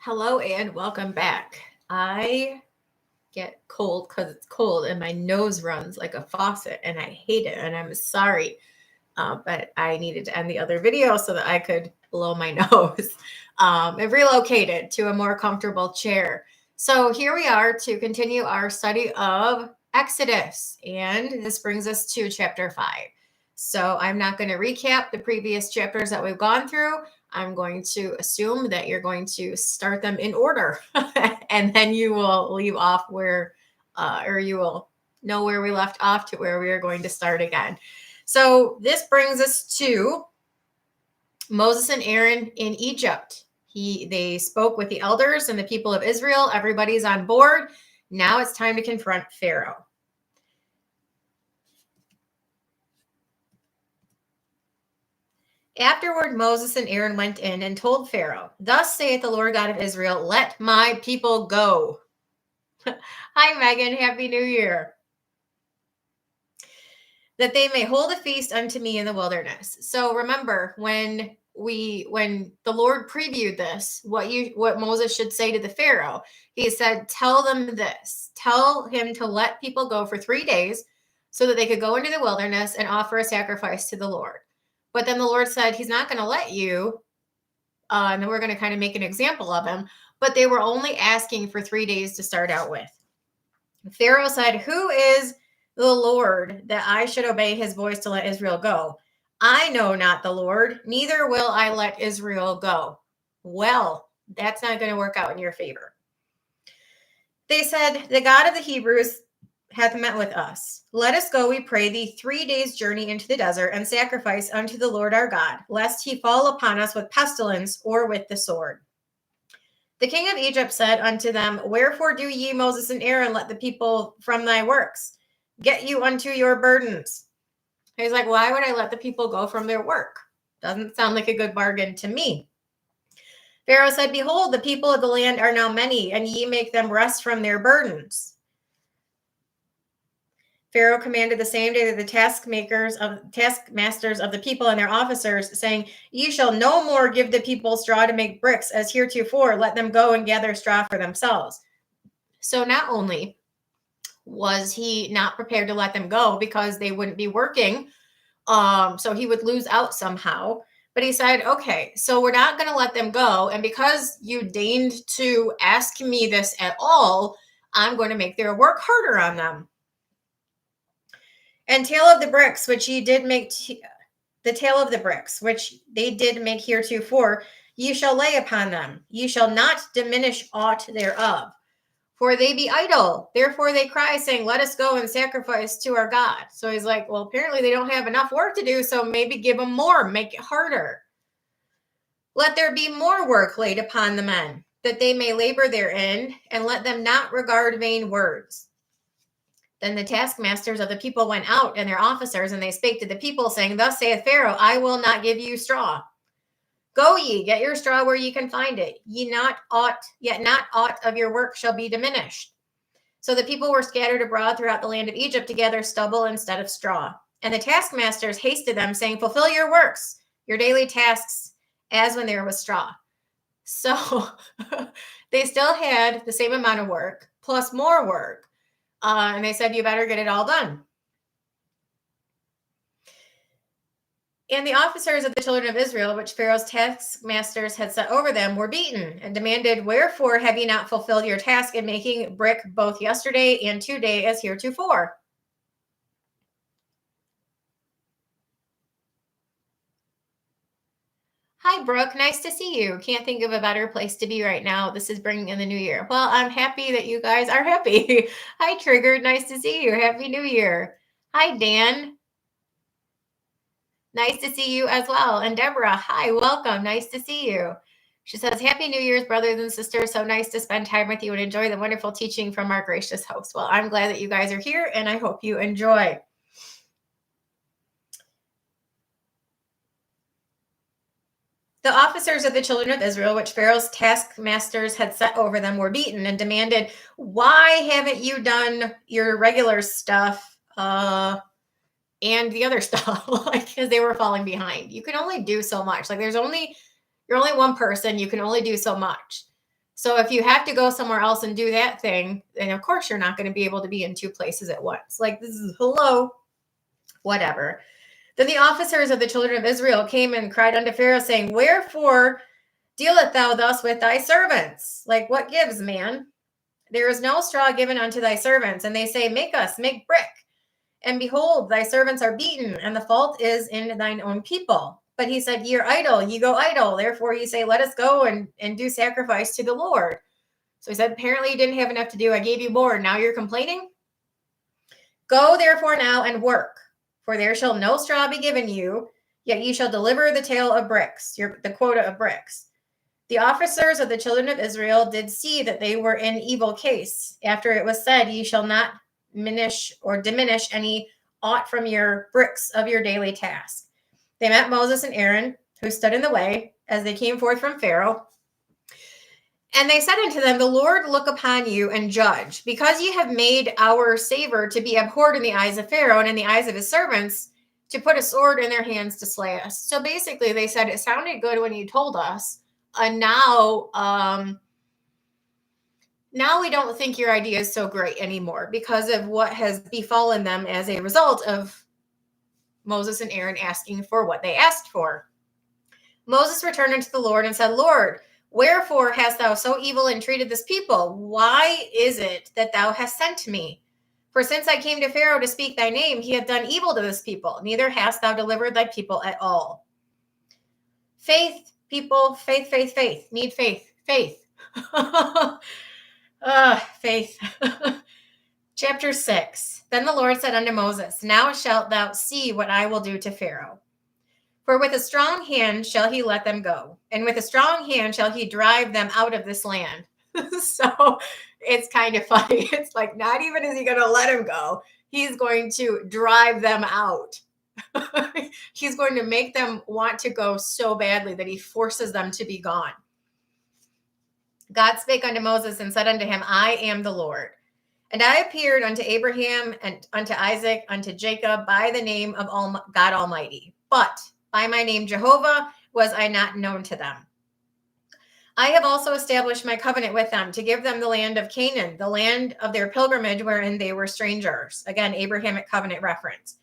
Hello and welcome back. I get cold because it's cold and my nose runs like a faucet and I hate it and I'm sorry. But I needed to end the other video so that I could blow my nose. I've relocated to a more comfortable chair. So here we are to continue our study of Exodus. And this brings us to chapter 5. So I'm not going to recap the previous chapters that we've gone through. I'm going to assume that you're going to start them in order and then you will leave off where, or you will know where we left off to where we are going to start again. So this brings us to Moses and Aaron in Egypt. They spoke with the elders and the people of Israel. Everybody's on board. Now it's time to confront Pharaoh. Afterward, Moses and Aaron went in and told Pharaoh, "Thus saith the Lord God of Israel, let my people go." Hi, Megan. Happy New Year. That they may hold a feast unto me in the wilderness. So remember, when the Lord previewed this, what Moses should say to the Pharaoh, he said, tell them this. Tell him to let people go for 3 days so that they could go into the wilderness and offer a sacrifice to the Lord. But then the Lord said, he's not going to let you. And then we're going to kind of make an example of him. But they were only asking for 3 days to start out with. Pharaoh said, who is the Lord that I should obey his voice to let Israel go? I know not the Lord, neither will I let Israel go. Well, that's not going to work out in your favor. They said, the God of the Hebrews hath met with us. Let us go, we pray thee, 3 days' journey into the desert, and sacrifice unto the Lord our God, lest he fall upon us with pestilence or with the sword. The king of Egypt said unto them, wherefore do ye, Moses and Aaron, let the people from thy works? Get you unto your burdens. He's like, why would I let the people go from their work? Doesn't sound like a good bargain to me. Pharaoh said, behold, the people of the land are now many, and ye make them rest from their burdens. Pharaoh commanded the same day to the taskmasters of the people and their officers, saying, ye shall no more give the people straw to make bricks as heretofore. Let them go and gather straw for themselves. So not only was he not prepared to let them go because they wouldn't be working, so he would lose out somehow. But he said, okay, so we're not going to let them go. And because you deigned to ask me this at all, I'm going to make their work harder on them. And tale of the bricks, which ye did make, the tale of the bricks, which they did make heretofore, ye shall lay upon them. Ye shall not diminish aught thereof. For they be idle. Therefore they cry, saying, let us go and sacrifice to our God. So he's like, well, apparently they don't have enough work to do, so maybe give them more, make it harder. Let there be more work laid upon the men, that they may labor therein, and let them not regard vain words. Then the taskmasters of the people went out, and their officers, and they spake to the people, saying, thus saith Pharaoh, I will not give you straw. Go ye, get your straw where ye can find it. Yet not aught of your work shall be diminished. So the people were scattered abroad throughout the land of Egypt to gather stubble instead of straw. And the taskmasters hasted them, saying, fulfill your works, your daily tasks, as when there was straw. So they still had the same amount of work, plus more work. And they said, you better get it all done. And the officers of the children of Israel, which Pharaoh's taskmasters had set over them, were beaten and demanded, wherefore have ye not fulfilled your task in making brick both yesterday and today as heretofore? Hi, Brooke. Nice to see you. Can't think of a better place to be right now. This is bringing in the new year. Well, I'm happy that you guys are happy. Hi, Triggered. Nice to see you. Happy New Year. Hi, Dan. Nice to see you as well. And Deborah, hi, welcome. Nice to see you. She says, Happy New Year's, brothers and sisters. So nice to spend time with you and enjoy the wonderful teaching from our gracious host. Well, I'm glad that you guys are here, and I hope you enjoy. The officers of the children of Israel, which Pharaoh's taskmasters had set over them, were beaten and demanded, why haven't you done your regular stuff and the other stuff? Because they were falling behind. You can only do so much. Like you're only one person. You can only do so much. So if you have to go somewhere else and do that thing, then of course you're not going to be able to be in two places at once. Like, this is hello, whatever. Then the officers of the children of Israel came and cried unto Pharaoh, saying, Wherefore dealest thou thus with thy servants? Like, what gives, man? There is no straw given unto thy servants. And they say, Make brick. And behold, thy servants are beaten, and the fault is in thine own people. But he said, Ye are idle, ye go idle. Therefore ye say, Let us go and do sacrifice to the Lord. So he said, Apparently you didn't have enough to do. I gave you more. Now you're complaining? Go therefore now and work, for there shall no straw be given you, yet ye shall deliver the tale of bricks, the quota of bricks. The officers of the children of Israel did see that they were in evil case, after it was said, Ye shall not diminish any aught from your bricks of your daily task. They met Moses and Aaron, who stood in the way, as they came forth from Pharaoh. And they said unto them, The Lord look upon you and judge, because ye have made our savor to be abhorred in the eyes of Pharaoh and in the eyes of his servants, to put a sword in their hands to slay us. So basically they said, It sounded good when you told us, and now we don't think your idea is so great anymore because of what has befallen them as a result of Moses and Aaron asking for what they asked for. Moses returned unto the Lord and said, Lord, wherefore hast thou so evil entreated this people? Why is it that thou hast sent me? For since I came to Pharaoh to speak thy name, he hath done evil to this people. Neither hast thou delivered thy people at all. Faith, people, faith. Need faith. Faith. Faith. Chapter 6. Then the Lord said unto Moses, Now shalt thou see what I will do to Pharaoh. For with a strong hand shall he let them go, and with a strong hand shall he drive them out of this land. So it's kind of funny. It's like, not even is he going to let him go, he's going to drive them out. He's going to make them want to go so badly that he forces them to be gone. God spake unto Moses and said unto him, I am the Lord. And I appeared unto Abraham and unto Isaac, unto Jacob, by the name of God Almighty. But by my name Jehovah was I not known to them. I have also established my covenant with them to give them the land of Canaan, the land of their pilgrimage wherein they were strangers. Again, Abrahamic covenant reference.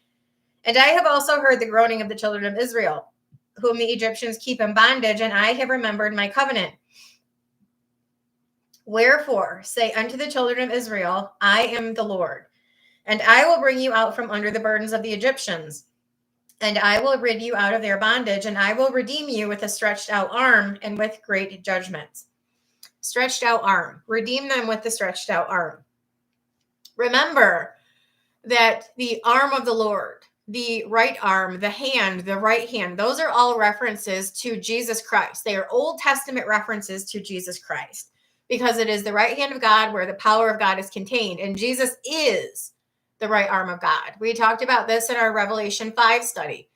And I have also heard the groaning of the children of Israel, whom the Egyptians keep in bondage, and I have remembered my covenant. Wherefore, say unto the children of Israel, I am the Lord, and I will bring you out from under the burdens of the Egyptians, and I will rid you out of their bondage, and I will redeem you with a stretched out arm and with great judgments. Stretched out arm. Redeem them with the stretched out arm. Remember that the arm of the Lord, the right arm, the hand, the right hand, those are all references to Jesus Christ. They are Old Testament references to Jesus Christ, because it is the right hand of God where the power of God is contained. And Jesus is the right arm of God. We talked about this in our Revelation 5 study,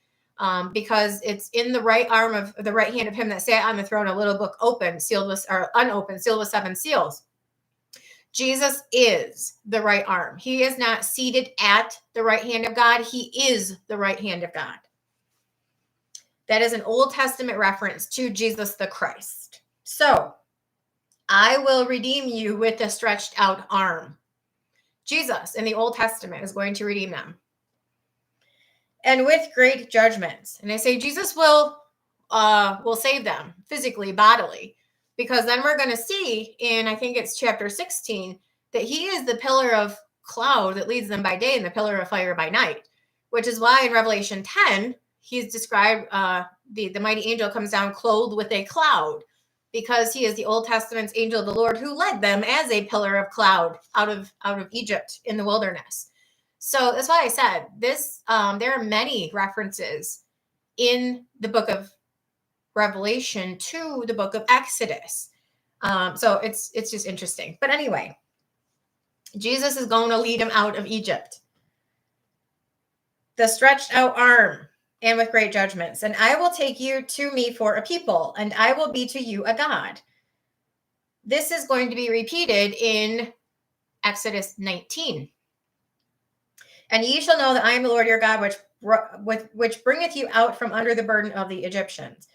because it's in the right arm of the right hand of him that sat on the throne, a little book open, sealed with, or unopened, sealed with 7 seals. Jesus is the right arm. He is not seated at the right hand of God. He is the right hand of God. That is an Old Testament reference to Jesus the Christ. So, I will redeem you with a stretched out arm. Jesus in the Old Testament is going to redeem them. And with great judgments. And I say Jesus will save them physically, bodily. Because then we're going to see in, I think it's chapter 16, that he is the pillar of cloud that leads them by day and the pillar of fire by night. Which is why in Revelation 10, he's described, the mighty angel comes down clothed with a cloud, because he is the Old Testament's angel of the Lord who led them as a pillar of cloud out of Egypt in the wilderness. So that's why I said this. There are many references in the book of Revelation to the book of Exodus. So it's just interesting. But anyway, Jesus is going to lead him out of Egypt. The stretched out arm, and with great judgments. And I will take you to me for a people, and I will be to you a God. This is going to be repeated in Exodus 19. And ye shall know that I am the Lord your God, which bringeth you out from under the burden of the Egyptians.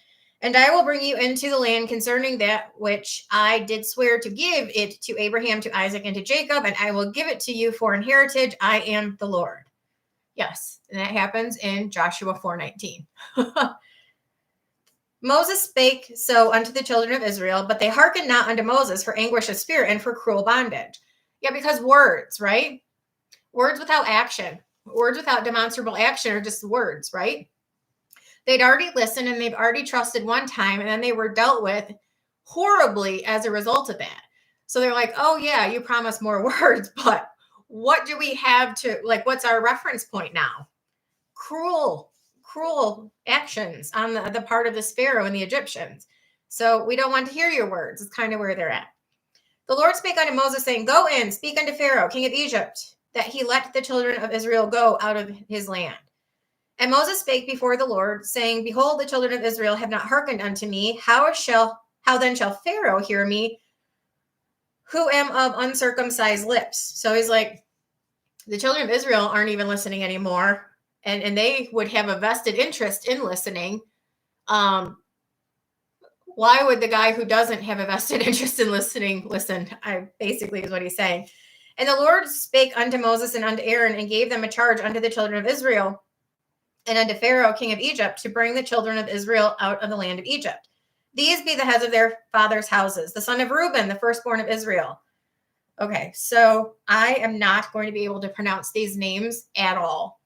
And I will bring you into the land concerning that which I did swear to give it to Abraham, to Isaac, and to Jacob, and I will give it to you for an heritage. I am the Lord. Yes, and that happens in Joshua 4:19. Moses spake so unto the children of Israel, but they hearkened not unto Moses for anguish of spirit and for cruel bondage. Yeah, because words, right? Words without action, words without demonstrable action are just words, right? They'd already listened and they've already trusted one time, and then they were dealt with horribly as a result of that. So they're like, oh, yeah, you promised more words, but what do we have to, like, what's our reference point now? Cruel actions on the part of this Pharaoh and the Egyptians. So we don't want to hear your words. It's kind of where they're at. The Lord spake unto Moses, saying, go in, speak unto Pharaoh, king of Egypt, that he let the children of Israel go out of his land. And Moses spake before the Lord, saying, behold, the children of Israel have not hearkened unto me. How then shall Pharaoh hear me, who am of uncircumcised lips? So he's like, the children of Israel aren't even listening anymore. And they would have a vested interest in listening. Why would the guy who doesn't have a vested interest in listening listen? I basically is what he's saying. And the Lord spake unto Moses and unto Aaron, and gave them a charge unto the children of Israel and unto Pharaoh, king of Egypt, to bring the children of Israel out of the land of Egypt. These be the heads of their fathers' houses. The son of Reuben, the firstborn of Israel. Okay, so I am not going to be able to pronounce these names at all.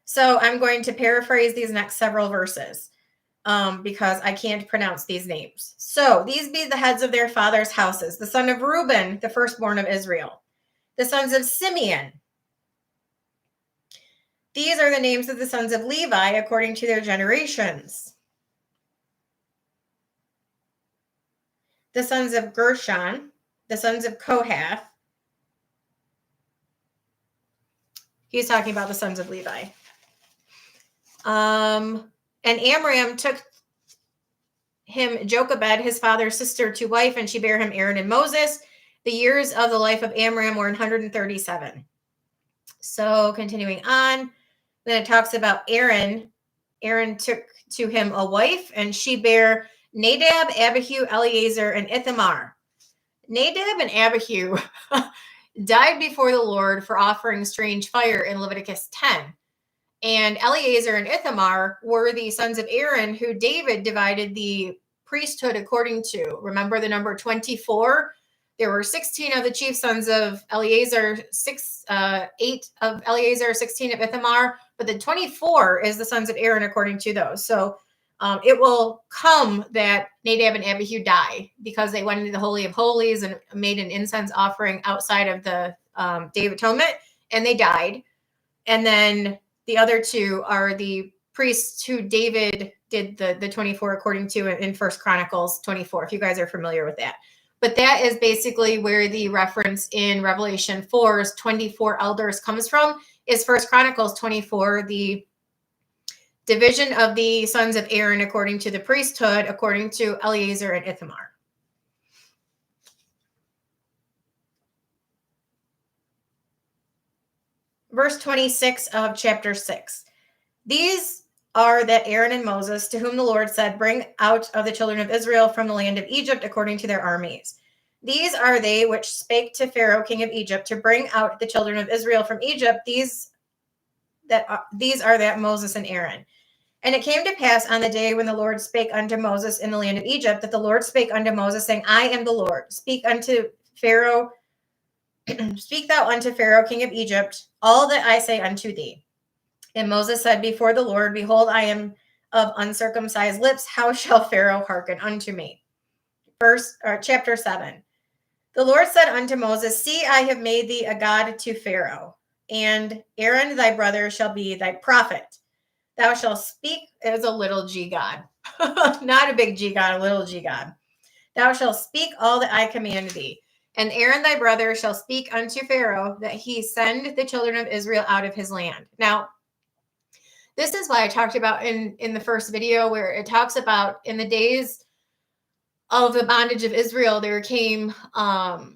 So I'm going to paraphrase these next several verses because I can't pronounce these names. So these be the heads of their fathers' houses. The son of Reuben, the firstborn of Israel. The sons of Simeon. These are the names of the sons of Levi according to their generations. The sons of Gershon, the sons of Kohath. He's talking about the sons of Levi. And Amram took him Jochebed, his father's sister, to wife, and she bare him Aaron and Moses. The years of the life of Amram were 137. So continuing on, then it talks about Aaron. Aaron took to him a wife, and she bare Nadab, Abihu, Eleazar, and Ithamar. Nadab and Abihu died before the Lord for offering strange fire in Leviticus 10. And Eleazar and Ithamar were the sons of Aaron who David divided the priesthood according to. Remember the number 24? There were 16 of the chief sons of Eleazar, 8 of Eleazar, 16 of Ithamar, but the 24 is the sons of Aaron according to those. So it will come that Nadab and Abihu die because they went into the Holy of Holies and made an incense offering outside of the Day of Atonement, and they died. And then the other two are the priests who David did the 24 according to in 1 Chronicles 24, if you guys are familiar with that. But that is basically where the reference in Revelation 4's 24 elders comes from, is 1 Chronicles 24, the division of the sons of Aaron according to the priesthood, according to Eleazar and Ithamar. Verse 26 of chapter 6. These are that Aaron and Moses, to whom the Lord said, bring out of the children of Israel from the land of Egypt according to their armies. These are they which spake to Pharaoh, king of Egypt, to bring out the children of Israel from Egypt. These are that Moses and Aaron. And it came to pass on the day when the Lord spake unto Moses in the land of Egypt, that the Lord spake unto Moses, saying, I am the Lord. Speak unto Pharaoh, speak thou unto Pharaoh, king of Egypt, all that I say unto thee. And Moses said before the Lord, behold, I am of uncircumcised lips. How shall Pharaoh hearken unto me? Chapter 7. The Lord said unto Moses, see, I have made thee a god to Pharaoh, and Aaron thy brother shall be thy prophet. Thou shalt speak as a little g God, not a big G God, a little g God. Thou shalt speak all that I command thee. And Aaron thy brother shall speak unto Pharaoh, that he send the children of Israel out of his land. Now, this is why I talked about in the first video, where it talks about in the days of the bondage of Israel, there came a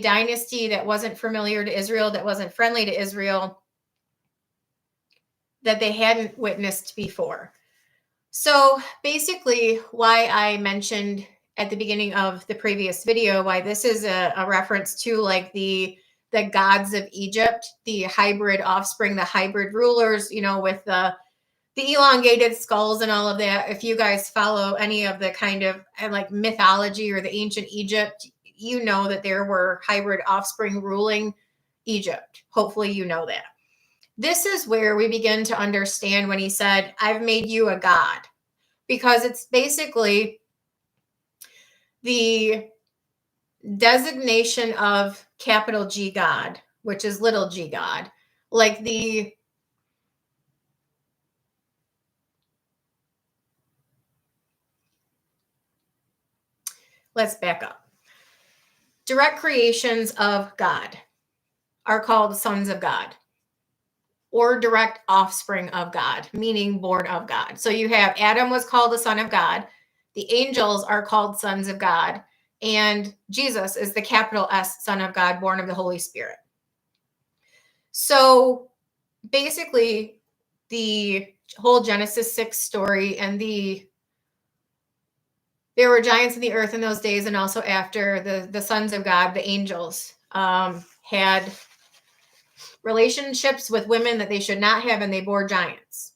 dynasty that wasn't familiar to Israel, that wasn't friendly to Israel, that they hadn't witnessed before. So basically, why I mentioned at the beginning of the previous video why this is a reference to like the gods of Egypt, the hybrid offspring, the hybrid rulers, with the elongated skulls and all of that. If you guys follow any of the kind of like mythology or the ancient Egypt, you know that there were hybrid offspring ruling Egypt. Hopefully you know that. This is where we begin to understand when he said, I've made you a god, because it's basically the designation of capital G God, which is little g God, like let's back up. Direct creations of God are called sons of God, or direct offspring of God, meaning born of God. So you have Adam was called the son of God, the angels are called sons of God, and Jesus is the capital S son of God, born of the Holy Spirit. So basically, the whole Genesis 6 story and there were giants in the earth in those days, and also after the sons of God, the angels, had relationships with women that they should not have, and they bore giants.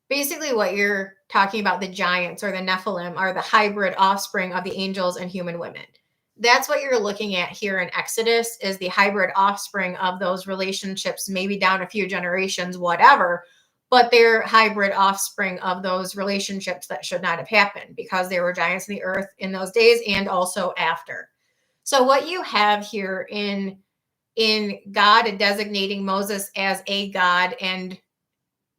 Basically, what you're talking about, the giants or the Nephilim, are the hybrid offspring of the angels and human women. That's what you're looking at here in Exodus, is the hybrid offspring of those relationships, maybe down a few generations, whatever, but they're hybrid offspring of those relationships that should not have happened, because there were giants in the earth in those days and also after. So what you have here in God designating Moses as a god and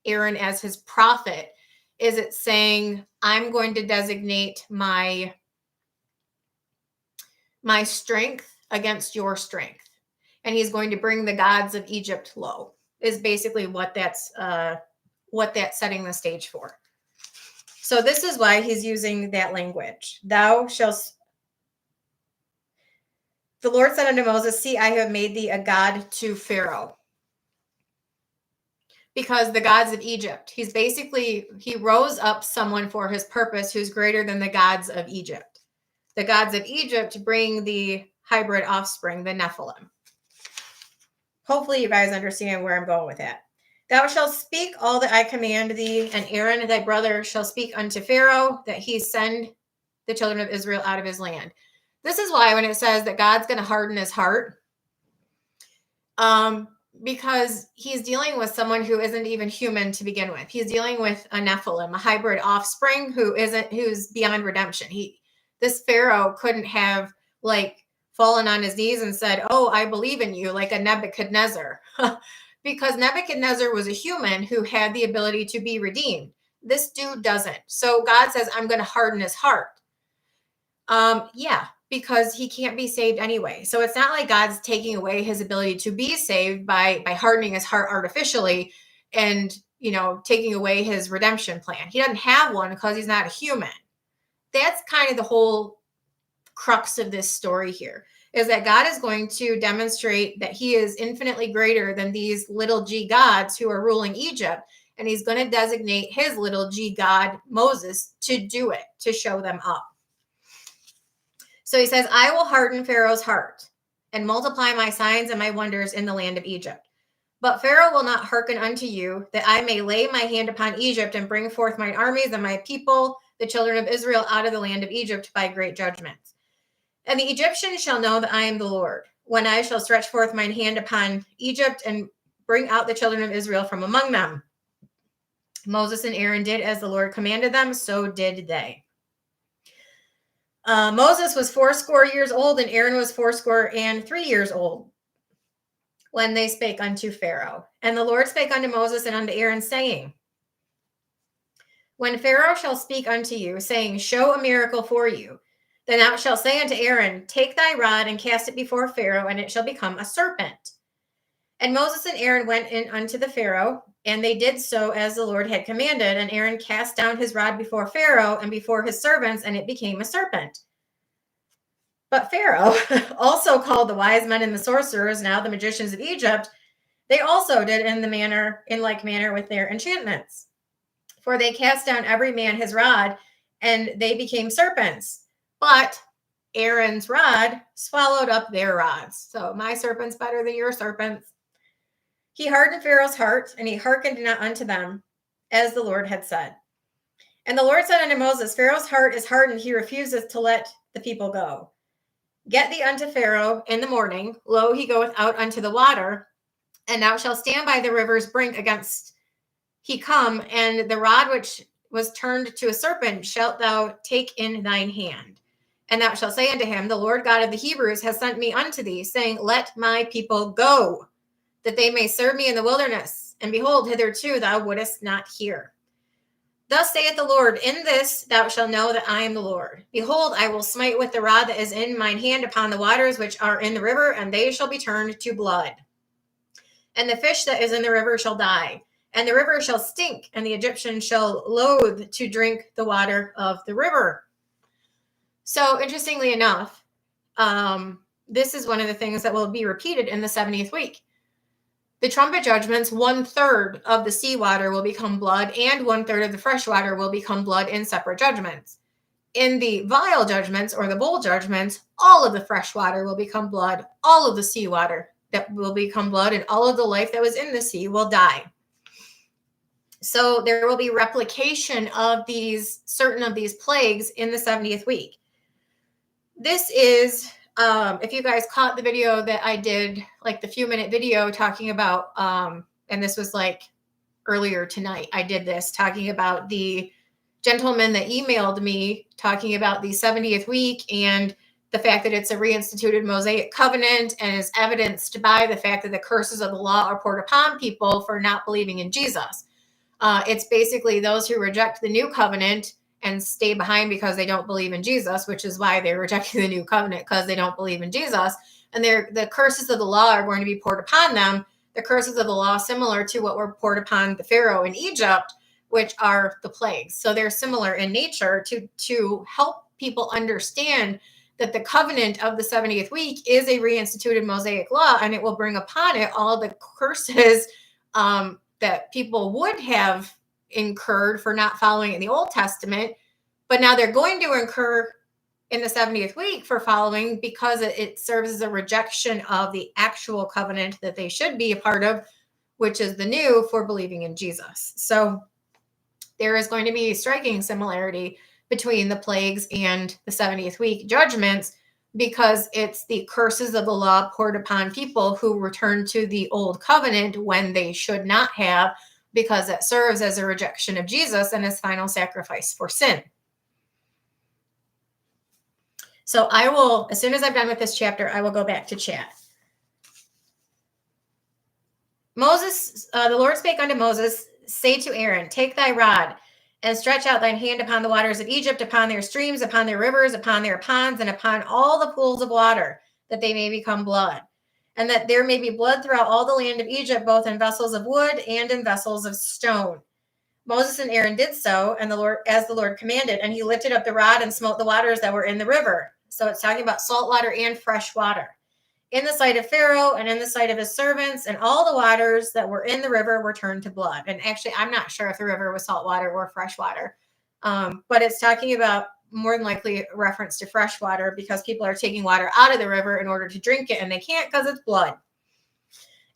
Aaron as his prophet is it saying, I'm going to designate my strength against your strength, and he's going to bring the gods of Egypt low, is basically what that's setting the stage for. So this is why he's using that language. Thou shalt. The Lord said unto Moses, see, I have made thee a god to Pharaoh. Because the gods of Egypt, he rose up someone for his purpose who's greater than the gods of Egypt. The gods of Egypt bring the hybrid offspring, the Nephilim. Hopefully you guys understand where I'm going with that. Thou shalt speak all that I command thee, and Aaron thy brother shall speak unto Pharaoh, that he send the children of Israel out of his land. This is why when it says that God's going to harden his heart, because he's dealing with someone who isn't even human to begin with. He's dealing with a Nephilim, a hybrid offspring who's beyond redemption. This Pharaoh couldn't have like fallen on his knees and said, oh, I believe in you, like a Nebuchadnezzar, because Nebuchadnezzar was a human who had the ability to be redeemed. This dude doesn't. So God says, I'm going to harden his heart. Yeah, because he can't be saved anyway. So it's not like God's taking away his ability to be saved by hardening his heart artificially and, taking away his redemption plan. He doesn't have one because he's not a human. That's kind of the whole crux of this story here, is that God is going to demonstrate that he is infinitely greater than these little g gods who are ruling Egypt. And he's going to designate his little g god, Moses, to do it, to show them up. So he says, I will harden Pharaoh's heart and multiply my signs and my wonders in the land of Egypt. But Pharaoh will not hearken unto you, that I may lay my hand upon Egypt and bring forth mine armies and my people, the children of Israel, out of the land of Egypt by great judgments. And the Egyptians shall know that I am the Lord, when I shall stretch forth mine hand upon Egypt and bring out the children of Israel from among them. Moses and Aaron did as the Lord commanded them, so did they. Moses was 80 years old, and Aaron was 83 years old when they spake unto Pharaoh. And the Lord spake unto Moses and unto Aaron, saying, when Pharaoh shall speak unto you, saying, show a miracle for you, then thou shalt say unto Aaron, take thy rod and cast it before Pharaoh, and it shall become a serpent. And Moses and Aaron went in unto the Pharaoh, and they did so as the Lord had commanded. And Aaron cast down his rod before Pharaoh and before his servants, and it became a serpent. But Pharaoh also called the wise men and the sorcerers, now the magicians of Egypt. They also did in like manner with their enchantments. For they cast down every man his rod, and they became serpents. But Aaron's rod swallowed up their rods. So my serpent's better than your serpents. He hardened Pharaoh's heart, and he hearkened not unto them, as the Lord had said. And the Lord said unto Moses, Pharaoh's heart is hardened, he refuseth to let the people go. Get thee unto Pharaoh in the morning, lo, he goeth out unto the water, and thou shalt stand by the river's brink against he come, and the rod which was turned to a serpent shalt thou take in thine hand. And thou shalt say unto him, the Lord God of the Hebrews has sent me unto thee, saying, let my people go, that they may serve me in the wilderness. And behold, hitherto thou wouldest not hear. Thus saith the Lord, in this thou shalt know that I am the Lord. Behold, I will smite with the rod that is in mine hand upon the waters which are in the river, and they shall be turned to blood. And the fish that is in the river shall die, and the river shall stink, and the Egyptians shall loathe to drink the water of the river. So interestingly enough, this is one of the things that will be repeated in the 70th week. The trumpet judgments, 1/3 of the seawater will become blood, and 1/3 of the fresh water will become blood in separate judgments. In the vial judgments, or the bowl judgments, all of the fresh water will become blood, all of the seawater that will become blood, and all of the life that was in the sea will die. So there will be replication of certain of these plagues in the 70th week. This is, if you guys caught the video that I did, like the few-minute video talking about, and this was like earlier tonight, I did this talking about the gentleman that emailed me talking about the 70th week and the fact that it's a reinstituted Mosaic covenant and is evidenced by the fact that the curses of the law are poured upon people for not believing in Jesus. It's basically those who reject the new covenant and stay behind because they don't believe in Jesus, which is why they're rejecting the new covenant, because they don't believe in Jesus. And the curses of the law are going to be poured upon them. The curses of the law similar to what were poured upon the Pharaoh in Egypt, which are the plagues. So they're similar in nature to help people understand that the covenant of the 70th week is a reinstituted Mosaic law, and it will bring upon it all the curses that people would have incurred for not following in the Old Testament, but now they're going to incur in the 70th week for following, because it serves as a rejection of the actual covenant that they should be a part of, which is the new, for believing in Jesus. So there is going to be a striking similarity between the plagues and the 70th week judgments, because it's the curses of the law poured upon people who return to the old covenant when they should not have, because it serves as a rejection of Jesus and his final sacrifice for sin. So I will, as soon as I'm done with this chapter, I will go back to chat. Moses, the Lord spake unto Moses, say to Aaron, take thy rod and stretch out thine hand upon the waters of Egypt, upon their streams, upon their rivers, upon their ponds, and upon all the pools of water, that they may become blood. And that there may be blood throughout all the land of Egypt, both in vessels of wood and in vessels of stone. Moses and Aaron did so, and the Lord, as the Lord commanded, and he lifted up the rod and smote the waters that were in the river. So it's talking about salt water and fresh water. In the sight of Pharaoh and in the sight of his servants, and all the waters that were in the river were turned to blood. And actually, I'm not sure if the river was salt water or fresh water, but it's talking about more than likely a reference to fresh water, because people are taking water out of the river in order to drink it, and they can't because it's blood.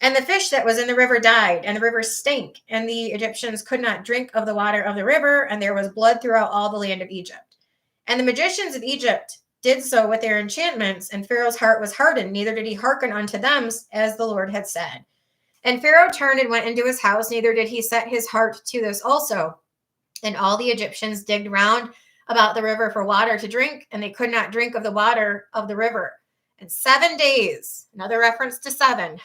And the fish that was in the river died, and the river stank, and the Egyptians could not drink of the water of the river, and there was blood throughout all the land of Egypt. And the magicians of Egypt did so with their enchantments, and Pharaoh's heart was hardened, neither did he hearken unto them, as the Lord had said. And Pharaoh turned and went into his house, neither did he set his heart to this also. And all the Egyptians digged round about the river for water to drink, and they could not drink of the water of the river. And 7 days, another reference to 7,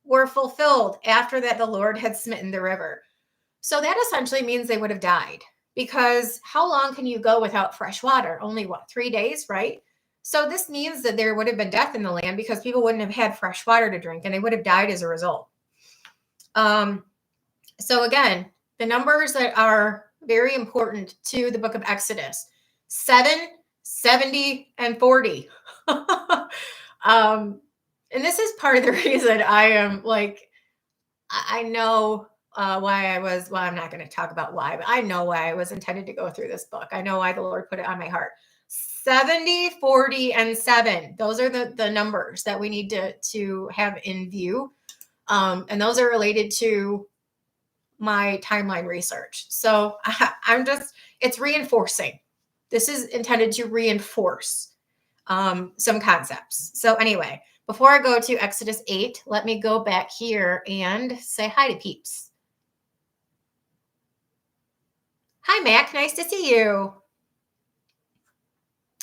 were fulfilled after that the Lord had smitten the river. So that essentially means they would have died. Because how long can you go without fresh water? Only 3 days, right? So this means that there would have been death in the land, because people wouldn't have had fresh water to drink, and they would have died as a result. So again, the numbers that are very important to the book of Exodus: 7, 70, and 40. And this is part of the reason I am like, I know I'm not going to talk about why, but I know why I was intended to go through this book. I know why the Lord put it on my heart. 70, 40, and 7. Those are the numbers that we need to have in view. And those are related to my timeline research. So it's reinforcing. This is intended to reinforce some concepts. So anyway, before I go to Exodus 8, let me go back here and say hi to peeps. Hi, Mac. Nice to see you.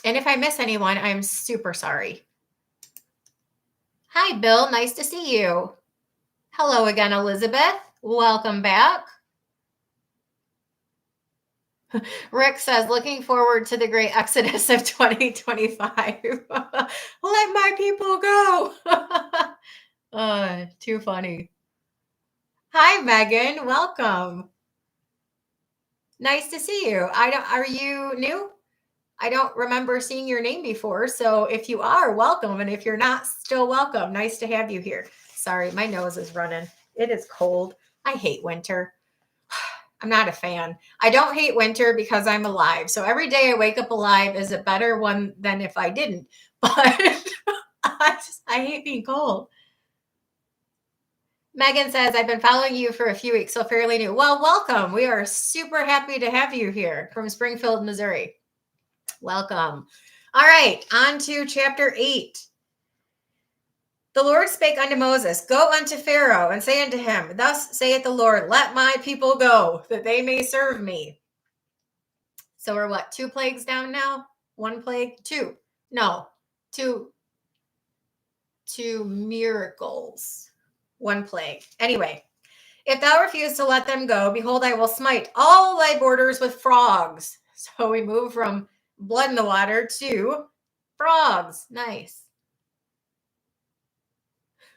And if I miss anyone, I'm super sorry. Hi, Bill. Nice to see you. Hello again, Elizabeth. Welcome back. Rick says, looking forward to the great exodus of 2025. Let my people go. Too funny. Hi, Megan. Welcome. Nice to see you. Are you new? I don't remember seeing your name before. So if you are, welcome. And if you're not, still welcome. Nice to have you here. Sorry, my nose is running. It is cold. I hate winter. I'm not a fan. I don't hate winter because I'm alive. So every day I wake up alive is a better one than if I didn't. But I hate being cold. Megan says, I've been following you for a few weeks, so fairly new. Well, welcome. We are super happy to have you here from Springfield, Missouri. Welcome. All right, on to chapter 8. The Lord spake unto Moses, go unto Pharaoh and say unto him, thus saith the Lord, let my people go, that they may serve me. So we're what, 2 plagues down now? 1 plague? 2. No, 2 miracles. 1 plague. Anyway, if thou refuse to let them go, behold, I will smite all thy borders with frogs. So we move from blood in the water to frogs. Nice.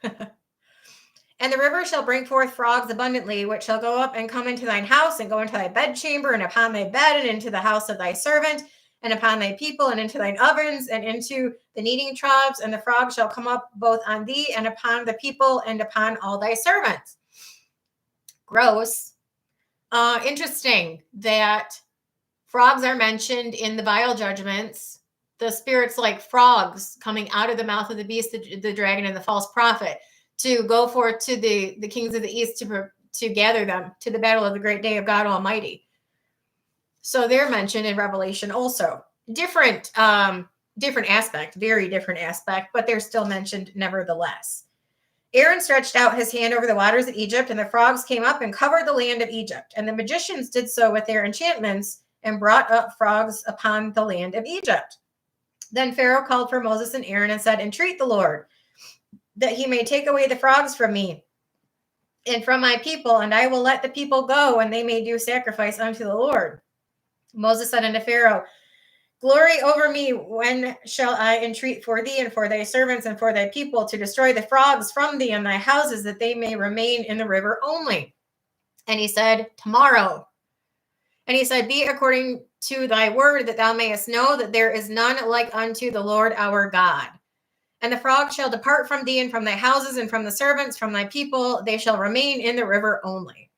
And the river shall bring forth frogs abundantly, which shall go up and come into thine house, and go into thy bedchamber, and upon thy bed, and into the house of thy servant, and upon thy people, and into thine ovens, and into the kneading troughs. And the frogs shall come up both on thee, and upon the people, and upon all thy servants. Gross. Interesting that frogs are mentioned in the vial judgments. The spirits like frogs coming out of the mouth of the beast, the dragon, and the false prophet, to go forth to the kings of the east to gather them to the battle of the great day of God Almighty. So they're mentioned in Revelation also. Different aspect, very different aspect, but they're still mentioned nevertheless. Aaron stretched out his hand over the waters of Egypt, and the frogs came up and covered the land of Egypt. And the magicians did so with their enchantments and brought up frogs upon the land of Egypt. Then Pharaoh called for Moses and Aaron and said, entreat the Lord, that he may take away the frogs from me and from my people, and I will let the people go, and they may do sacrifice unto the Lord. Moses said unto Pharaoh, glory over me, when shall I entreat for thee and for thy servants and for thy people to destroy the frogs from thee and thy houses, that they may remain in the river only? And he said, tomorrow. And he said, be according to thy word, that thou mayest know that there is none like unto the Lord our God. And the frogs shall depart from thee and from thy houses and from the servants, from thy people. They shall remain in the river only.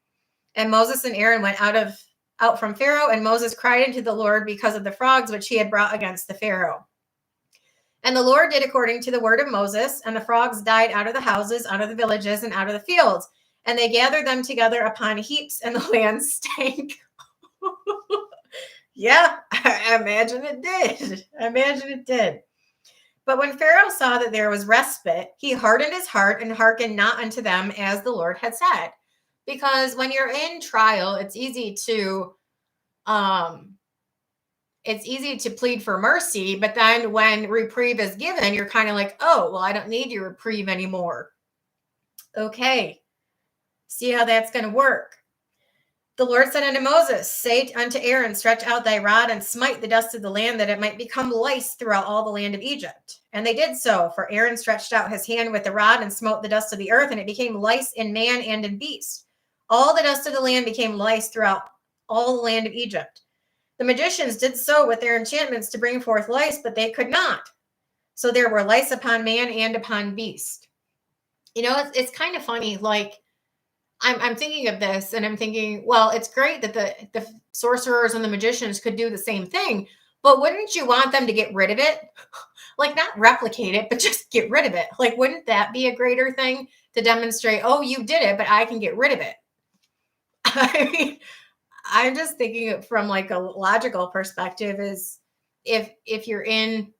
And Moses and Aaron went out from Pharaoh, and Moses cried unto the Lord because of the frogs which he had brought against the Pharaoh. And the Lord did according to the word of Moses, and the frogs died out of the houses, out of the villages, and out of the fields. And they gathered them together upon heaps, and the land stank. Yeah, I imagine it did. But when Pharaoh saw that there was respite, he hardened his heart and hearkened not unto them as the Lord had said. Because when you're in trial, it's easy to plead for mercy, but then when reprieve is given, you're kind of like, oh, well, I don't need your reprieve anymore. Okay, see how that's going to work. The Lord said unto Moses, say unto Aaron, stretch out thy rod and smite the dust of the land, that it might become lice throughout all the land of Egypt. And they did so, for Aaron stretched out his hand with the rod and smote the dust of the earth, and it became lice in man and in beast. All the dust of the land became lice throughout all the land of Egypt. The magicians did so with their enchantments to bring forth lice, but they could not. So there were lice upon man and upon beast. You know, it's kind of funny, like, I'm thinking of this and I'm thinking, well, it's great that the sorcerers and the magicians could do the same thing, but wouldn't you want them to get rid of it? Like, not replicate it, but just get rid of it. Like, wouldn't that be a greater thing to demonstrate, oh, you did it, but I can get rid of it? I mean, I'm just thinking it from like a logical perspective is if you're in,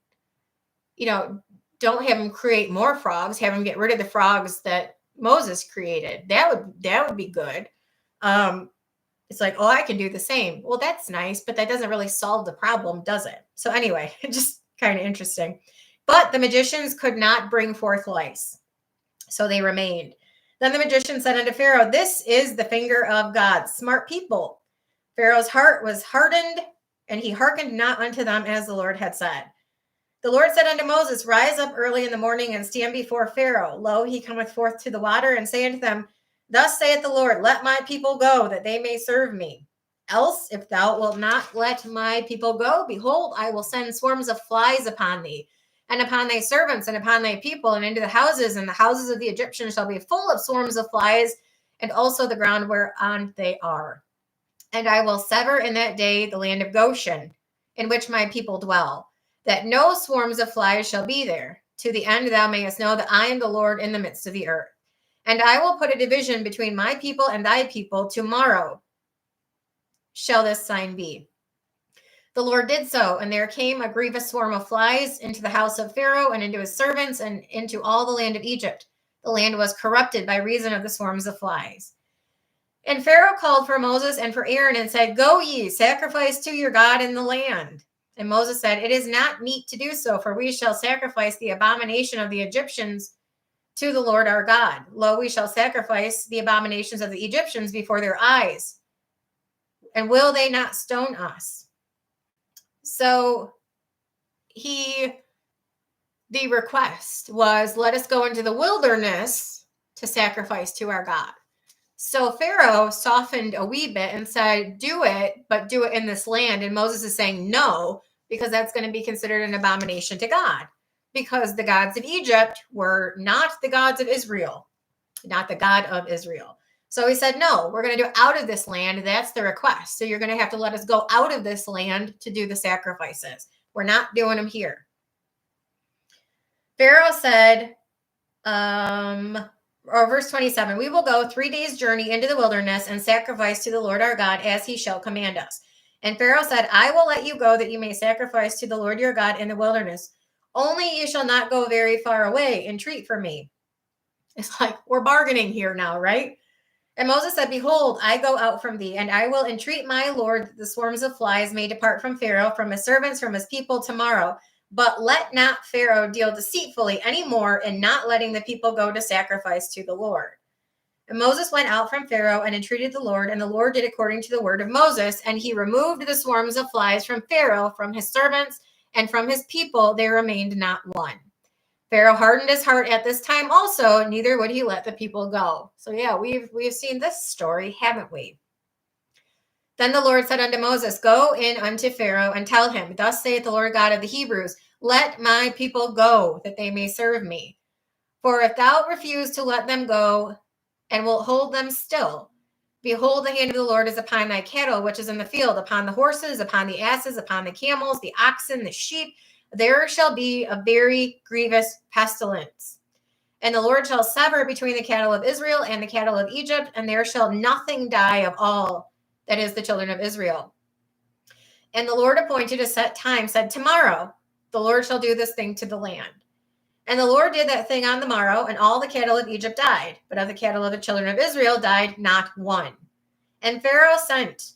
don't have them create more frogs, have them get rid of the frogs that Moses created. That would be good. It's like, oh, I can do the same. Well, that's nice, but that doesn't really solve the problem, does it? So anyway, just kind of interesting. But the magicians could not bring forth lice, so they remained. Then the magician said unto Pharaoh, this is the finger of God. Smart people. Pharaoh's heart was hardened, and he hearkened not unto them as the Lord had said. The Lord said unto Moses, rise up early in the morning and stand before Pharaoh. Lo, he cometh forth to the water, and say unto them, thus saith the Lord, let my people go, that they may serve me. Else, if thou wilt not let my people go, behold, I will send swarms of flies upon thee, and upon thy servants, and upon thy people, and into the houses of the Egyptians shall be full of swarms of flies, and also the ground whereon they are. And I will sever in that day the land of Goshen, in which my people dwell, that no swarms of flies shall be there, to the end thou mayest know that I am the Lord in the midst of the earth. And I will put a division between my people and thy people. Tomorrow shall this sign be. The Lord did so, and there came a grievous swarm of flies into the house of Pharaoh and into his servants and into all the land of Egypt. The land was corrupted by reason of the swarms of flies. And Pharaoh called for Moses and for Aaron and said, go ye, sacrifice to your God in the land. And Moses said, it is not meet to do so, for we shall sacrifice the abomination of the Egyptians to the Lord our God. Lo, we shall sacrifice the abominations of the Egyptians before their eyes. And will they not stone us? So the request was, let us go into the wilderness to sacrifice to our God. So Pharaoh softened a wee bit and said, do it, but do it in this land. And Moses is saying no, because that's going to be considered an abomination to God, because the gods of Egypt were not the gods of Israel, not the God of Israel. So he said, no, we're going to do it out of this land. That's the request. So you're going to have to let us go out of this land to do the sacrifices. We're not doing them here. Pharaoh said, verse 27, we will go 3 days' journey into the wilderness and sacrifice to the Lord our God as he shall command us. And Pharaoh said, I will let you go that you may sacrifice to the Lord your God in the wilderness. Only you shall not go very far away. Entreat for me. It's like we're bargaining here now, right? And Moses said, behold, I go out from thee, and I will entreat my Lord that the swarms of flies may depart from Pharaoh, from his servants, from his people tomorrow. But let not Pharaoh deal deceitfully any more in not letting the people go to sacrifice to the Lord. And Moses went out from Pharaoh and entreated the Lord, and the Lord did according to the word of Moses, and he removed the swarms of flies from Pharaoh, from his servants, and from his people there remained not one. Pharaoh hardened his heart at this time also, neither would he let the people go. So yeah, we've seen this story, haven't we? Then the Lord said unto Moses, go in unto Pharaoh and tell him, thus saith the Lord God of the Hebrews, let my people go, that they may serve me. For if thou refuse to let them go and wilt hold them still, behold, the hand of the Lord is upon thy cattle, which is in the field, upon the horses, upon the asses, upon the camels, the oxen, the sheep. There shall be a very grievous pestilence. And the Lord shall sever between the cattle of Israel and the cattle of Egypt, and there shall nothing die of all that is the children of Israel. And the Lord appointed a set time, said, tomorrow the Lord shall do this thing to the land. And the Lord did that thing on the morrow, and all the cattle of Egypt died. But of the cattle of the children of Israel died not one. And Pharaoh sent,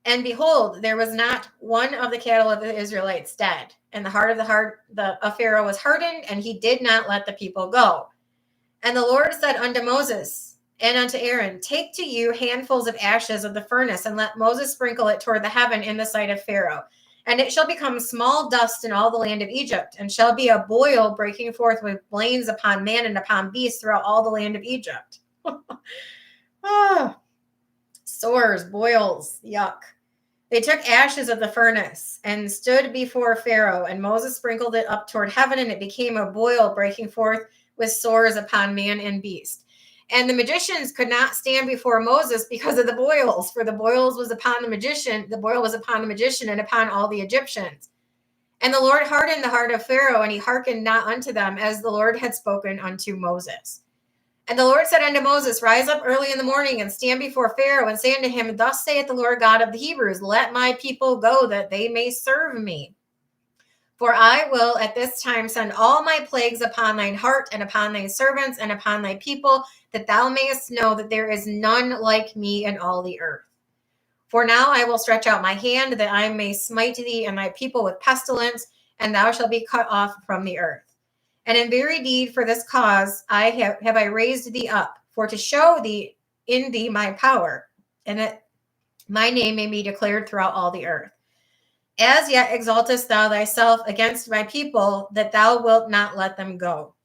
and behold, there was not one of the cattle of the Israelites dead. And the heart of Pharaoh was hardened, and he did not let the people go. And the Lord said unto Moses and unto Aaron, take to you handfuls of ashes of the furnace, and let Moses sprinkle it toward the heaven in the sight of Pharaoh. And it shall become small dust in all the land of Egypt, and shall be a boil breaking forth with blains upon man and upon beast throughout all the land of Egypt. Sores, boils, yuck. They took ashes of the furnace and stood before Pharaoh, and Moses sprinkled it up toward heaven, and it became a boil breaking forth with sores upon man and beast. And the magicians could not stand before Moses because of the boils, for the boils was upon the magician. The boil was upon the magician and upon all the Egyptians. And the Lord hardened the heart of Pharaoh, and he hearkened not unto them, as the Lord had spoken unto Moses. And the Lord said unto Moses, Rise up early in the morning, and stand before Pharaoh, and say unto him, Thus saith the Lord God of the Hebrews, Let my people go, that they may serve me. For I will at this time send all my plagues upon thine heart, and upon thy servants, and upon thy people, that thou mayest know that there is none like me in all the earth. For now I will stretch out my hand, that I may smite thee and thy people with pestilence, and thou shalt be cut off from the earth. And in very deed for this cause have I raised thee up, for to show thee in thee my power, and that my name may be declared throughout all the earth. As yet exaltest thou thyself against my people, that thou wilt not let them go.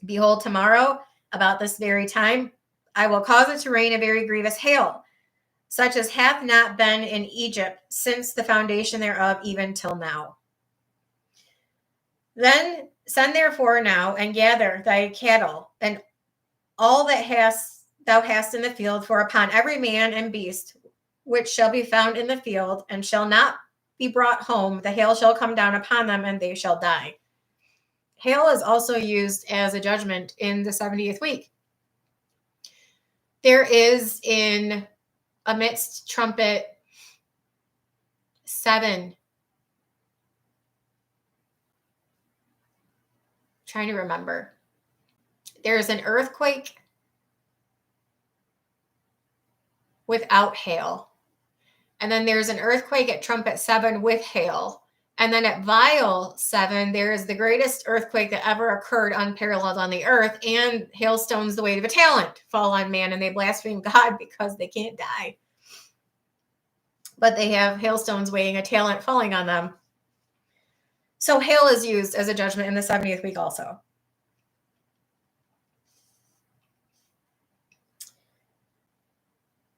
Behold, tomorrow, about this very time, I will cause it to rain a very grievous hail, such as hath not been in Egypt since the foundation thereof, even till now. Then send therefore now, and gather thy cattle, and all that thou hast in the field, for upon every man and beast which shall be found in the field, and shall not be brought home, the hail shall come down upon them, and they shall die. Hail is also used as a judgment in the 70th week. There is in amidst trumpet 7, trying to remember, there's an earthquake without hail. And then there's an earthquake at trumpet 7 with hail. And then at vial 7, there is the greatest earthquake that ever occurred, unparalleled on the earth, and hailstones the weight of a talent fall on man, and they blaspheme God because they can't die. But they have hailstones weighing a talent falling on them. So hail is used as a judgment in the 70th week also.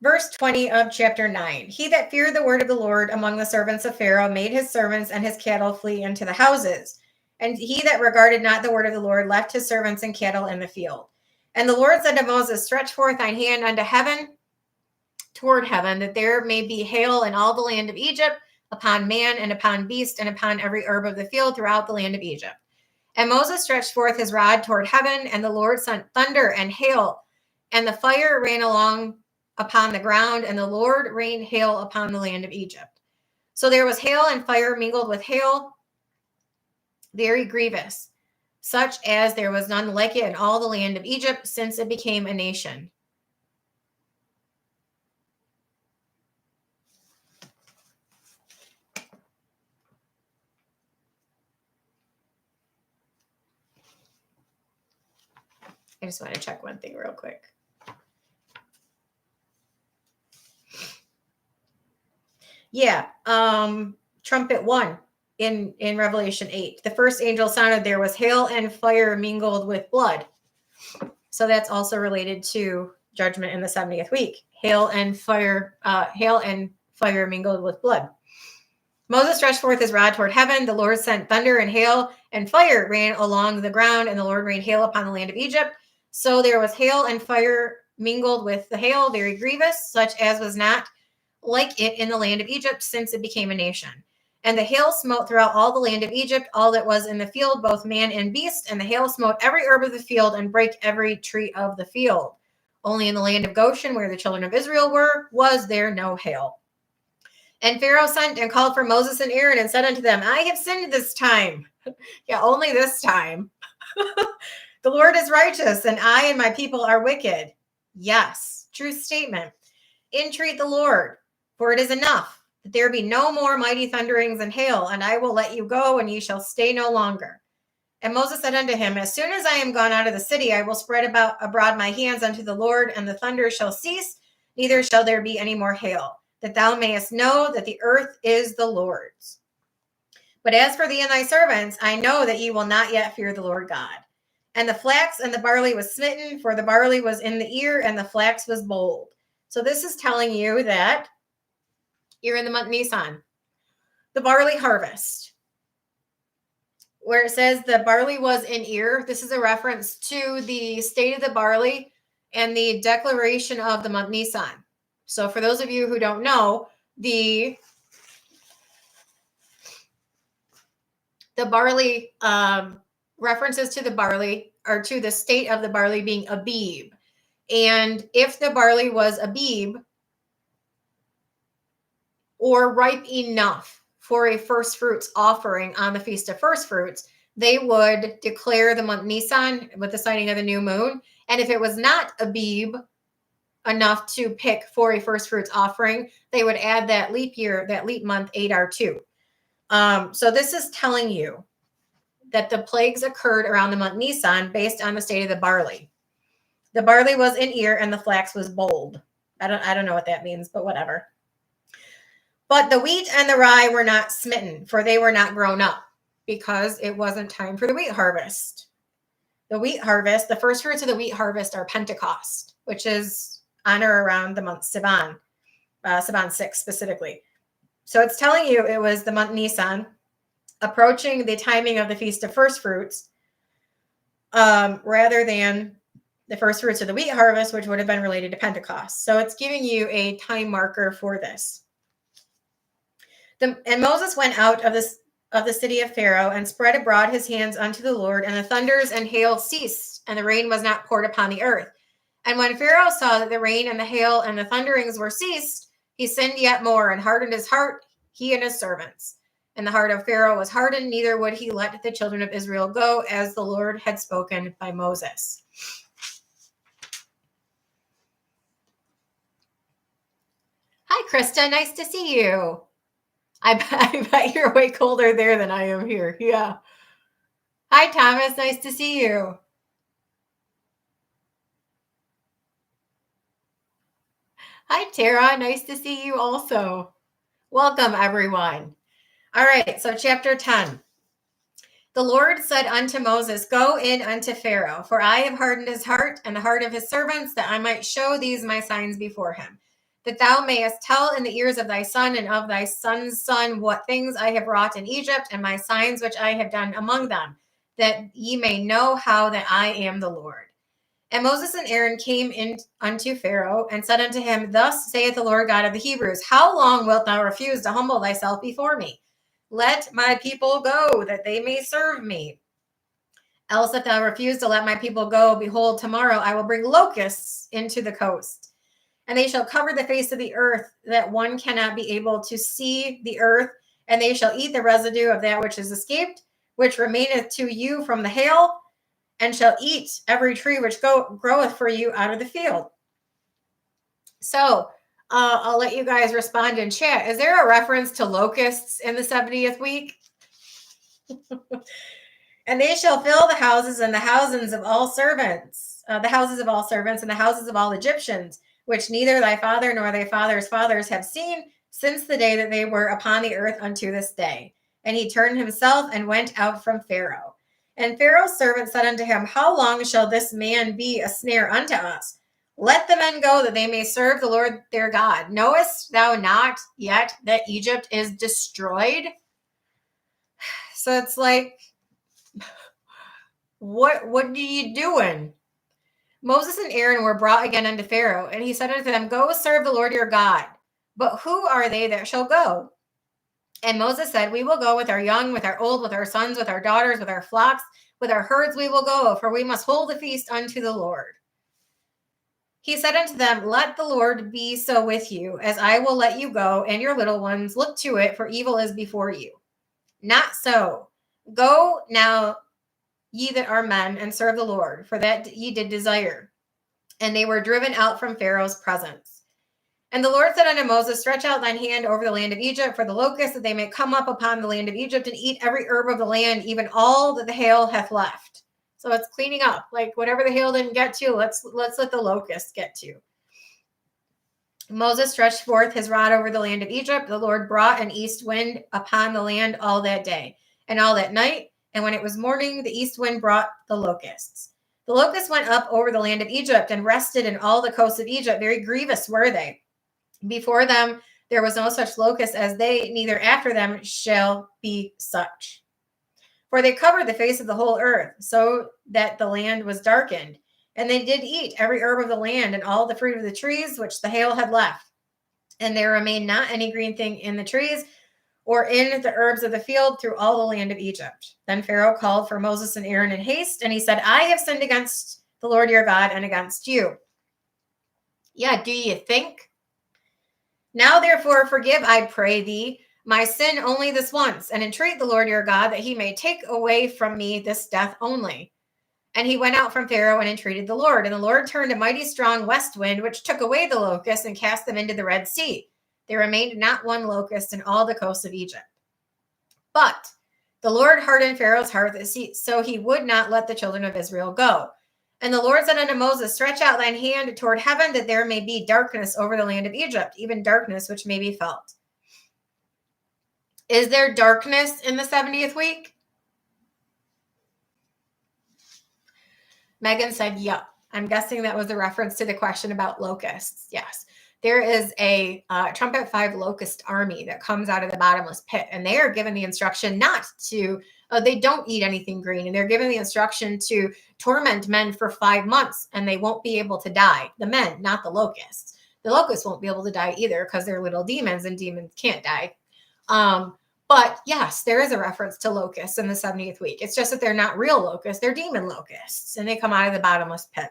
Verse 20 of chapter 9. He that feared the word of the Lord among the servants of Pharaoh made his servants and his cattle flee into the houses. And he that regarded not the word of the Lord left his servants and cattle in the field. And the Lord said to Moses, Stretch forth thine hand unto heaven, toward heaven, that there may be hail in all the land of Egypt, upon man and upon beast and upon every herb of the field throughout the land of Egypt. And Moses stretched forth his rod toward heaven, and the Lord sent thunder and hail, and the fire ran along upon the ground, and the Lord rained hail upon the land of Egypt. So there was hail and fire mingled with hail, very grievous, such as there was none like it in all the land of Egypt since it became a nation. I just want to check one thing real quick. Yeah, trumpet 1 in Revelation 8. The first angel sounded, there was hail and fire mingled with blood. So that's also related to judgment in the 70th week. Hail and fire mingled with blood. Moses stretched forth his rod toward heaven. The Lord sent thunder and hail, and fire ran along the ground, and the Lord rained hail upon the land of Egypt. So there was hail and fire mingled with the hail, very grievous, such as was not like it in the land of Egypt since it became a nation. And the hail smote throughout all the land of Egypt, all that was in the field, both man and beast. And the hail smote every herb of the field, and brake every tree of the field. Only in the land of Goshen, where the children of Israel were, was there no hail. And Pharaoh sent and called for Moses and Aaron, and said unto them, I have sinned this time. Yeah, only this time. The Lord is righteous, and I and my people are wicked. Yes, true statement. Entreat the Lord, for it is enough that there be no more mighty thunderings and hail, and I will let you go, and ye shall stay no longer. And Moses said unto him, As soon as I am gone out of the city, I will spread abroad my hands unto the Lord, and the thunder shall cease, neither shall there be any more hail, that thou mayest know that the earth is the Lord's. But as for thee and thy servants, I know that ye will not yet fear the Lord God. And the flax and the barley was smitten, for the barley was in the ear, and the flax was bold. So this is telling you that you're in the month Nisan, the barley harvest, where it says the barley was in ear. This is a reference to the state of the barley and the declaration of the month Nisan. So for those of you who don't know, the barley references to the barley or to the state of the barley being Abib. And if the barley was Abib or ripe enough for a first fruits offering on the Feast of First Fruits, they would declare the month Nisan with the sighting of the new moon. And if it was not Abib enough to pick for a first fruits offering, they would add that leap year, that leap month Adar 2. So this is telling you that the plagues occurred around the month Nisan based on the state of the barley. The barley was in ear and the flax was bold. I don't know what that means, but whatever. But the wheat and the rye were not smitten, for they were not grown up, because it wasn't time for the wheat harvest. The wheat harvest, the first fruits of the wheat harvest are Pentecost, which is on or around the month Sivan, Sivan 6 specifically. So it's telling you it was the month Nisan, approaching the timing of the Feast of First Fruits, rather than the first fruits of the wheat harvest, which would have been related to Pentecost. So it's giving you a time marker for this. And Moses went out of the city of Pharaoh and spread abroad his hands unto the Lord, and the thunders and hail ceased, and the rain was not poured upon the earth. And when Pharaoh saw that the rain and the hail and the thunderings were ceased, he sinned yet more and hardened his heart, he and his servants. And the heart of Pharaoh was hardened, neither would he let the children of Israel go, as the Lord had spoken by Moses. Hi, Krista. Nice to see you. I bet you're way colder there than I am here. Yeah. Hi, Thomas. Nice to see you. Hi, Tara. Nice to see you also. Welcome, everyone. All right. So chapter 10. The Lord said unto Moses, Go in unto Pharaoh, for I have hardened his heart and the heart of his servants, that I might show these my signs before him, that thou mayest tell in the ears of thy son and of thy son's son what things I have wrought in Egypt, and my signs which I have done among them, that ye may know how that I am the Lord. And Moses and Aaron came in unto Pharaoh and said unto him, Thus saith the Lord God of the Hebrews, How long wilt thou refuse to humble thyself before me? Let my people go, that they may serve me. Else, if thou refuse to let my people go, behold, tomorrow I will bring locusts into the coast, and they shall cover the face of the earth, that one cannot be able to see the earth, and they shall eat the residue of that which is escaped, which remaineth to you from the hail, and shall eat every tree which groweth for you out of the field. So, I'll let you guys respond in chat. Is there a reference to locusts in the 70th week? And they shall fill the houses and the houses of all servants, and the houses of all Egyptians, which neither thy father nor thy father's fathers have seen since the day that they were upon the earth unto this day. And he turned himself and went out from Pharaoh. And Pharaoh's servant said unto him, How long shall this man be a snare unto us? Let the men go, that they may serve the Lord their God. Knowest thou not yet that Egypt is destroyed? So it's like, what are you doing? Moses and Aaron were brought again unto Pharaoh, and he said unto them, Go serve the Lord your God. But who are they that shall go? And Moses said, We will go with our young, with our old, with our sons, with our daughters, with our flocks, with our herds we will go, for we must hold a feast unto the Lord. He said unto them, Let the Lord be so with you, as I will let you go, and your little ones. Look to it, for evil is before you. Not so. Go now, ye that are men, and serve the Lord, for that ye did desire. And they were driven out from Pharaoh's presence. And the Lord said unto Moses, Stretch out thine hand over the land of Egypt for the locusts, that they may come up upon the land of Egypt and eat every herb of the land, even all that the hail hath left. So it's cleaning up, like whatever the hail didn't get to, let's let the locusts get to. Moses stretched forth his rod over the land of Egypt. The Lord brought an east wind upon the land all that day and all that night. And when it was morning, the east wind brought the locusts. The locusts went up over the land of Egypt and rested in all the coasts of Egypt. Very grievous were they. Before them there was no such locust as they, neither after them shall be such. For they covered the face of the whole earth, so that the land was darkened. And they did eat every herb of the land and all the fruit of the trees which the hail had left. And there remained not any green thing in the trees or in the herbs of the field through all the land of Egypt. Then Pharaoh called for Moses and Aaron in haste, and he said, I have sinned against the Lord your God and against you. Yeah, do you think? Now therefore forgive, I pray thee, my sin only this once, and entreat the Lord your God that he may take away from me this death only. And he went out from Pharaoh and entreated the Lord. And the Lord turned a mighty strong west wind, which took away the locusts and cast them into the Red Sea. There remained not one locust in all the coast of Egypt. But the Lord hardened Pharaoh's heart, so he would not let the children of Israel go. And the Lord said unto Moses, stretch out thine hand toward heaven, that there may be darkness over the land of Egypt, even darkness which may be felt. Is there darkness in the 70th week? Megan said, yep. I'm guessing that was a reference to the question about locusts. Yes. There is a trumpet 5 locust army that comes out of the bottomless pit, and they are given the instruction not to, they don't eat anything green, and they're given the instruction to torment men for 5 months, and they won't be able to die. The men, not the locusts. The locusts won't be able to die either because they're little demons, and demons can't die. But yes, there is a reference to locusts in the 70th week. It's just that they're not real locusts. They're demon locusts, and they come out of the bottomless pit.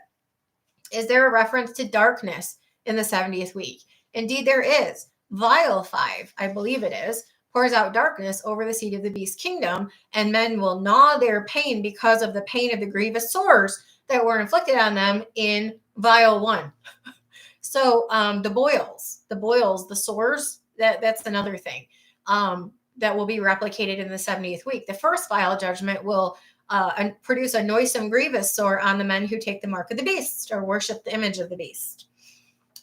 Is there a reference to darkness in the 70th week? Indeed, there is. Vial 5, I believe it is, pours out darkness over the seed of the beast kingdom, and men will gnaw their pain because of the pain of the grievous sores that were inflicted on them in vial 1. So the boils, the sores, that's another thing. That will be replicated in the 70th week. The first vial judgment will produce a noisome, grievous sore on the men who take the mark of the beast or worship the image of the beast,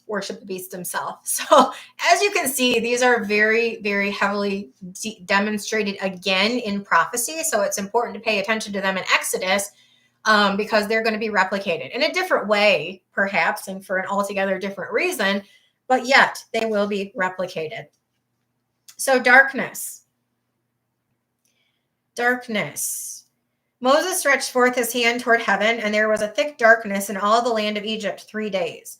worship the beast himself. So as you can see, these are very, very heavily demonstrated again in prophecy. So it's important to pay attention to them in Exodus because they're going to be replicated in a different way, perhaps, and for an altogether different reason, but yet they will be replicated. So darkness. Moses stretched forth his hand toward heaven, and there was a thick darkness in all the land of Egypt 3 days.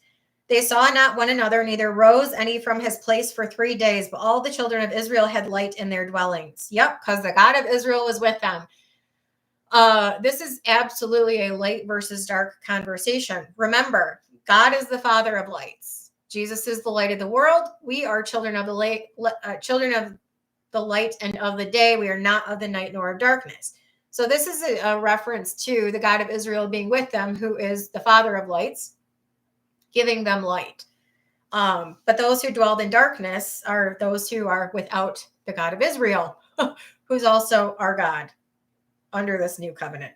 They saw not one another, neither rose any from his place for 3 days, but all the children of Israel had light in their dwellings. Yep, because the God of Israel was with them. This is absolutely a light versus dark conversation. Remember, God is the Father of lights. Jesus is the light of the world. We are children of the light, children of the light and of the day. We are not of the night nor of darkness. So this is a reference to the God of Israel being with them, who is the Father of lights, giving them light. But those who dwelled in darkness are those who are without the God of Israel, who's also our God under this new covenant.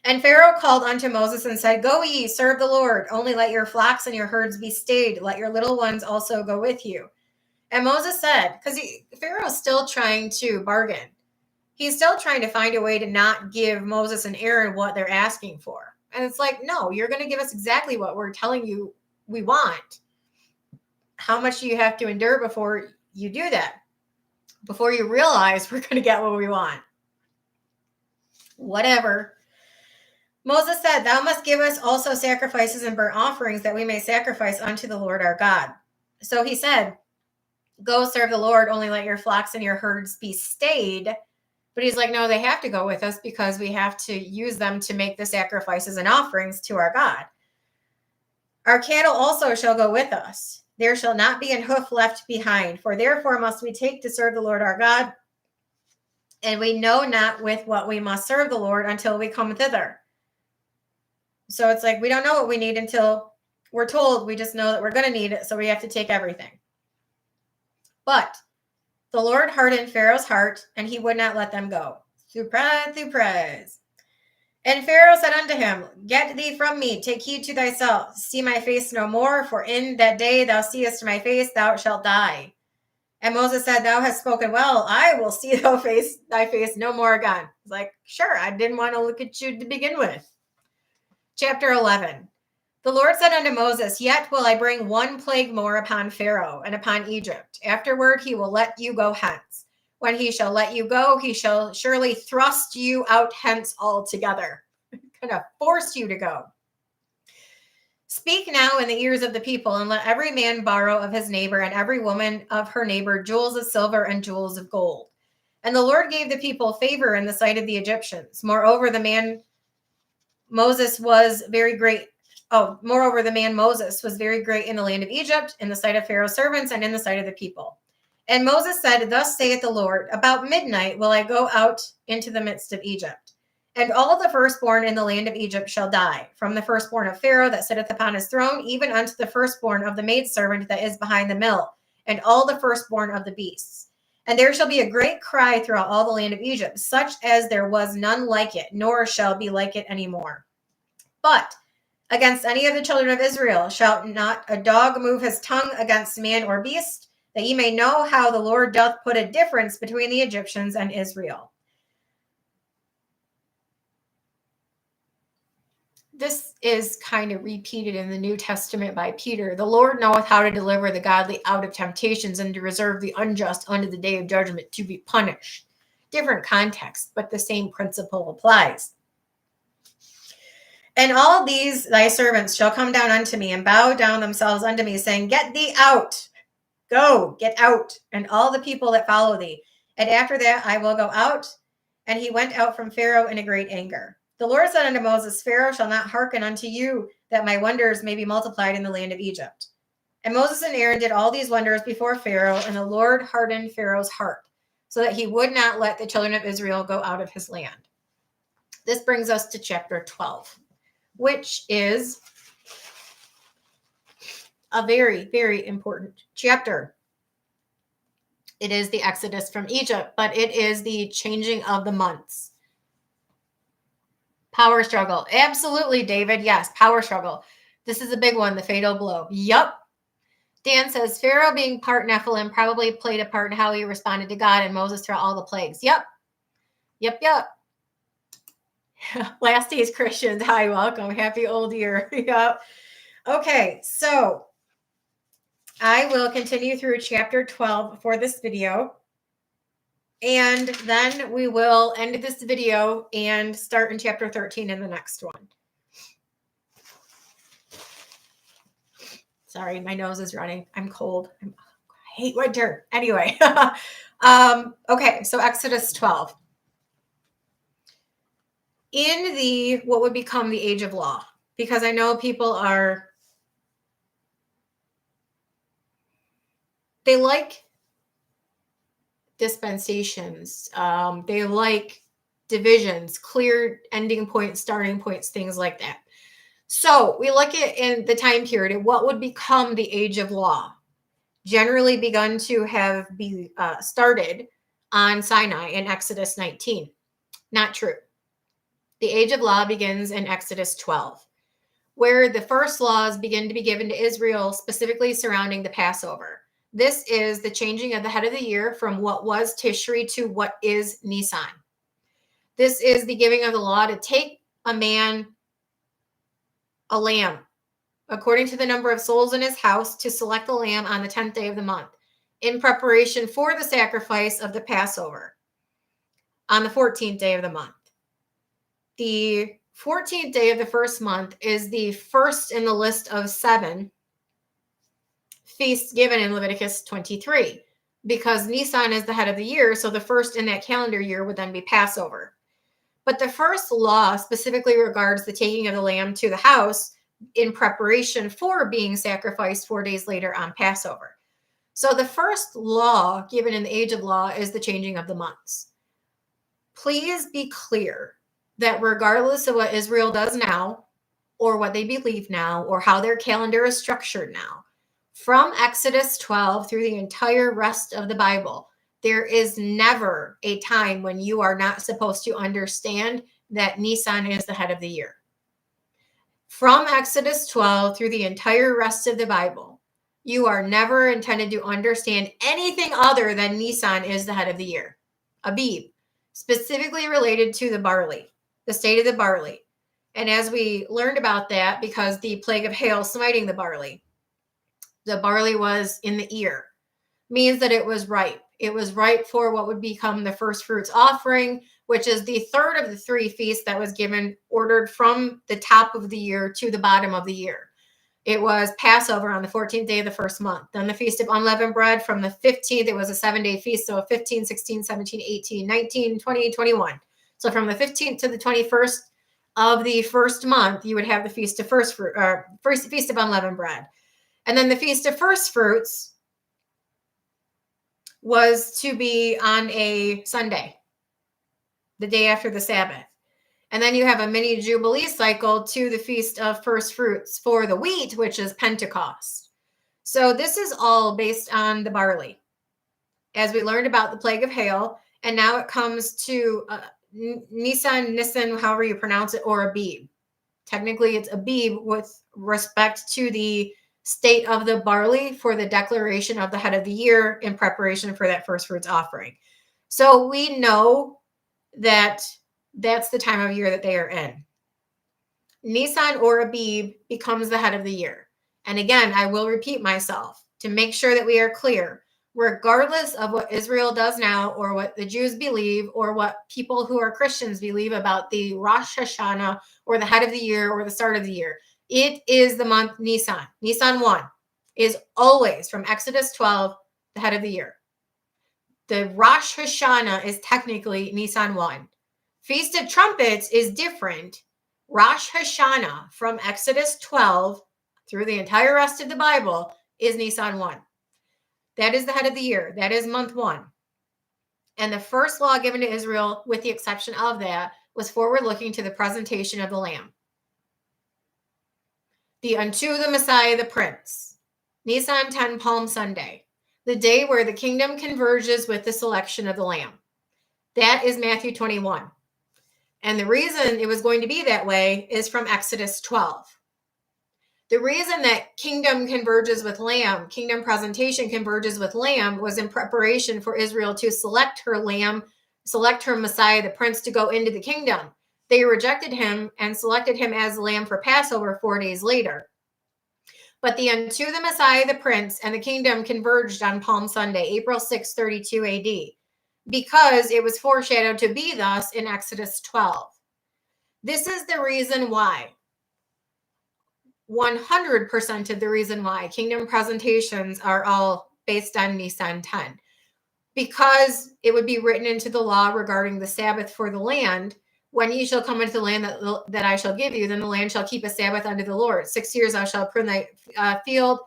And Pharaoh called unto Moses and said, go ye, serve the Lord. Only let your flocks and your herds be stayed. Let your little ones also go with you. And Moses said, because Pharaoh's still trying to bargain. He's still trying to find a way to not give Moses and Aaron what they're asking for. And it's like, no, you're going to give us exactly what we're telling you we want. How much do you have to endure before you do that? Before you realize we're going to get what we want. Whatever. Moses said, thou must give us also sacrifices and burnt offerings that we may sacrifice unto the Lord our God. So he said, go serve the Lord, only let your flocks and your herds be stayed. But he's like, no, they have to go with us because we have to use them to make the sacrifices and offerings to our God. Our cattle also shall go with us. There shall not be an hoof left behind, for therefore must we take to serve the Lord our God. And we know not with what we must serve the Lord until we come thither. So it's like, we don't know what we need until we're told. We just know that we're going to need it. So we have to take everything. But the Lord hardened Pharaoh's heart, and he would not let them go. Surprise. And Pharaoh said unto him, get thee from me, take heed to thyself, see my face no more, for in that day thou seest my face, thou shalt die. And Moses said, thou hast spoken well, I will see thy face no more again. He's like, sure, I didn't want to look at you to begin with. Chapter 11. The Lord said unto Moses, yet will I bring one plague more upon Pharaoh and upon Egypt. Afterward he will let you go hence. When he shall let you go, he shall surely thrust you out hence altogether. going to force you to go. Speak now in the ears of the people, and let every man borrow of his neighbor and every woman of her neighbor jewels of silver and jewels of gold. And the Lord gave the people favor in the sight of the Egyptians. Moreover, the man Moses was very great in the land of Egypt, in the sight of Pharaoh's servants, and in the sight of the people. And Moses said, Thus saith the Lord, about midnight will I go out into the midst of Egypt. And all the firstborn in the land of Egypt shall die, from the firstborn of Pharaoh that sitteth upon his throne, even unto the firstborn of the maidservant that is behind the mill, and all the firstborn of the beasts. And there shall be a great cry throughout all the land of Egypt, such as there was none like it, nor shall be like it any more. But against any of the children of Israel shall not a dog move his tongue against man or beast, that ye may know how the Lord doth put a difference between the Egyptians and Israel. This is kind of repeated in the New Testament by Peter. The Lord knoweth how to deliver the godly out of temptations and to reserve the unjust unto the day of judgment to be punished. Different context, but the same principle applies. And all these thy servants shall come down unto me and bow down themselves unto me, saying, Get thee out. Go, get out, and all the people that follow thee. And after that I will go out. And he went out from Pharaoh in a great anger. The Lord said unto Moses, Pharaoh shall not hearken unto you, that my wonders may be multiplied in the land of Egypt. And Moses and Aaron did all these wonders before Pharaoh, and the Lord hardened Pharaoh's heart, so that he would not let the children of Israel go out of his land. This brings us to chapter 12, which is a very, very important chapter. It is the Exodus from Egypt, but it is the changing of the months. Power struggle. Absolutely, David. Yes, power struggle. This is a big one, the fatal blow. Yup. Dan says, Pharaoh being part Nephilim probably played a part in how he responded to God and Moses throughout all the plagues. Yup. Last days Christians. Hi, welcome. Happy old year. Yup. Okay, so I will continue through chapter 12 for this video. And then we will end this video and start in chapter 13 in the next one. Sorry, my nose is running. I'm cold. I hate winter. Anyway. Okay, so Exodus 12. In the what would become the age of law, because I know people they like dispensations. They like divisions, clear ending points, starting points, things like that. So we look at in the time period, what would become the age of law, generally begun to have be started on Sinai in Exodus 19. Not true. The age of law begins in Exodus 12, where the first laws begin to be given to Israel, specifically surrounding the Passover. This is the changing of the head of the year from what was Tishri to what is Nisan. This is the giving of the law to take a lamb, according to the number of souls in his house, to select the lamb on the 10th day of the month, in preparation for the sacrifice of the Passover on the 14th day of the month. The 14th day of the first month is the first in the list of 7 feasts given in Leviticus 23, because Nisan is the head of the year, so the first in that calendar year would then be Passover. But the first law specifically regards the taking of the lamb to the house in preparation for being sacrificed 4 days later on Passover. So the first law given in the age of law is the changing of the months. Please be clear that regardless of what Israel does now, or what they believe now, or how their calendar is structured now, from Exodus 12 through the entire rest of the Bible, there is never a time when you are not supposed to understand that Nisan is the head of the year. From Exodus 12 through the entire rest of the Bible, you are never intended to understand anything other than Nisan is the head of the year. Abib, specifically related to the barley, the state of the barley. And as we learned about that, because the plague of hail smiting the barley was in the ear, means that it was ripe. It was right for what would become the first fruits offering, which is the third of the three feasts that was ordered from the top of the year to the bottom of the year. It was Passover on the 14th day of the first month. Then the Feast of Unleavened Bread from the 15th. It was a 7-day feast. So 15, 16, 17, 18, 19, 20, 21. So from the 15th to the 21st of the first month, you would have the Feast of Feast of Unleavened Bread. And then the Feast of First Fruits was to be on a Sunday, the day after the Sabbath. And then you have a mini Jubilee cycle to the Feast of First Fruits for the wheat, which is Pentecost. So this is all based on the barley. As we learned about the plague of hail, and now it comes to Nisan, however you pronounce it, or Abib. Technically, it's Abib with respect to the state of the barley for the declaration of the head of the year in preparation for that first fruits offering. So we know that that's the time of year that they are in. Nisan or Abib becomes the head of the year. And again, I will repeat myself to make sure that we are clear. Regardless of what Israel does now or what the Jews believe or what people who are Christians believe about the Rosh Hashanah or the head of the year or the start of the year, it is the month Nisan. Nisan 1 is always from Exodus 12, the head of the year. The Rosh Hashanah is technically Nisan 1. Feast of Trumpets is different. Rosh Hashanah from Exodus 12 through the entire rest of the Bible is Nisan 1. That is the head of the year. That is month 1. And the first law given to Israel, with the exception of that, was forward looking to the presentation of the Lamb. The unto the Messiah, the Prince. Nisan 10, Palm Sunday. The day where the kingdom converges with the selection of the Lamb. That is Matthew 21. And the reason it was going to be that way is from Exodus 12. The reason that kingdom converges with lamb, kingdom presentation converges with lamb, was in preparation for Israel to select her lamb, select her Messiah, the Prince, to go into the kingdom. They rejected him and selected him as the lamb for Passover 4 days later. But the unto the Messiah, the Prince, and the kingdom converged on Palm Sunday, April 6, 32 AD, because it was foreshadowed to be thus in Exodus 12. This is the reason why, 100% of the reason why kingdom presentations are all based on Nisan 10, because it would be written into the law regarding the Sabbath for the land. When ye shall come into the land that I shall give you, then the land shall keep a Sabbath unto the Lord. 6 years thou shalt prune thy field.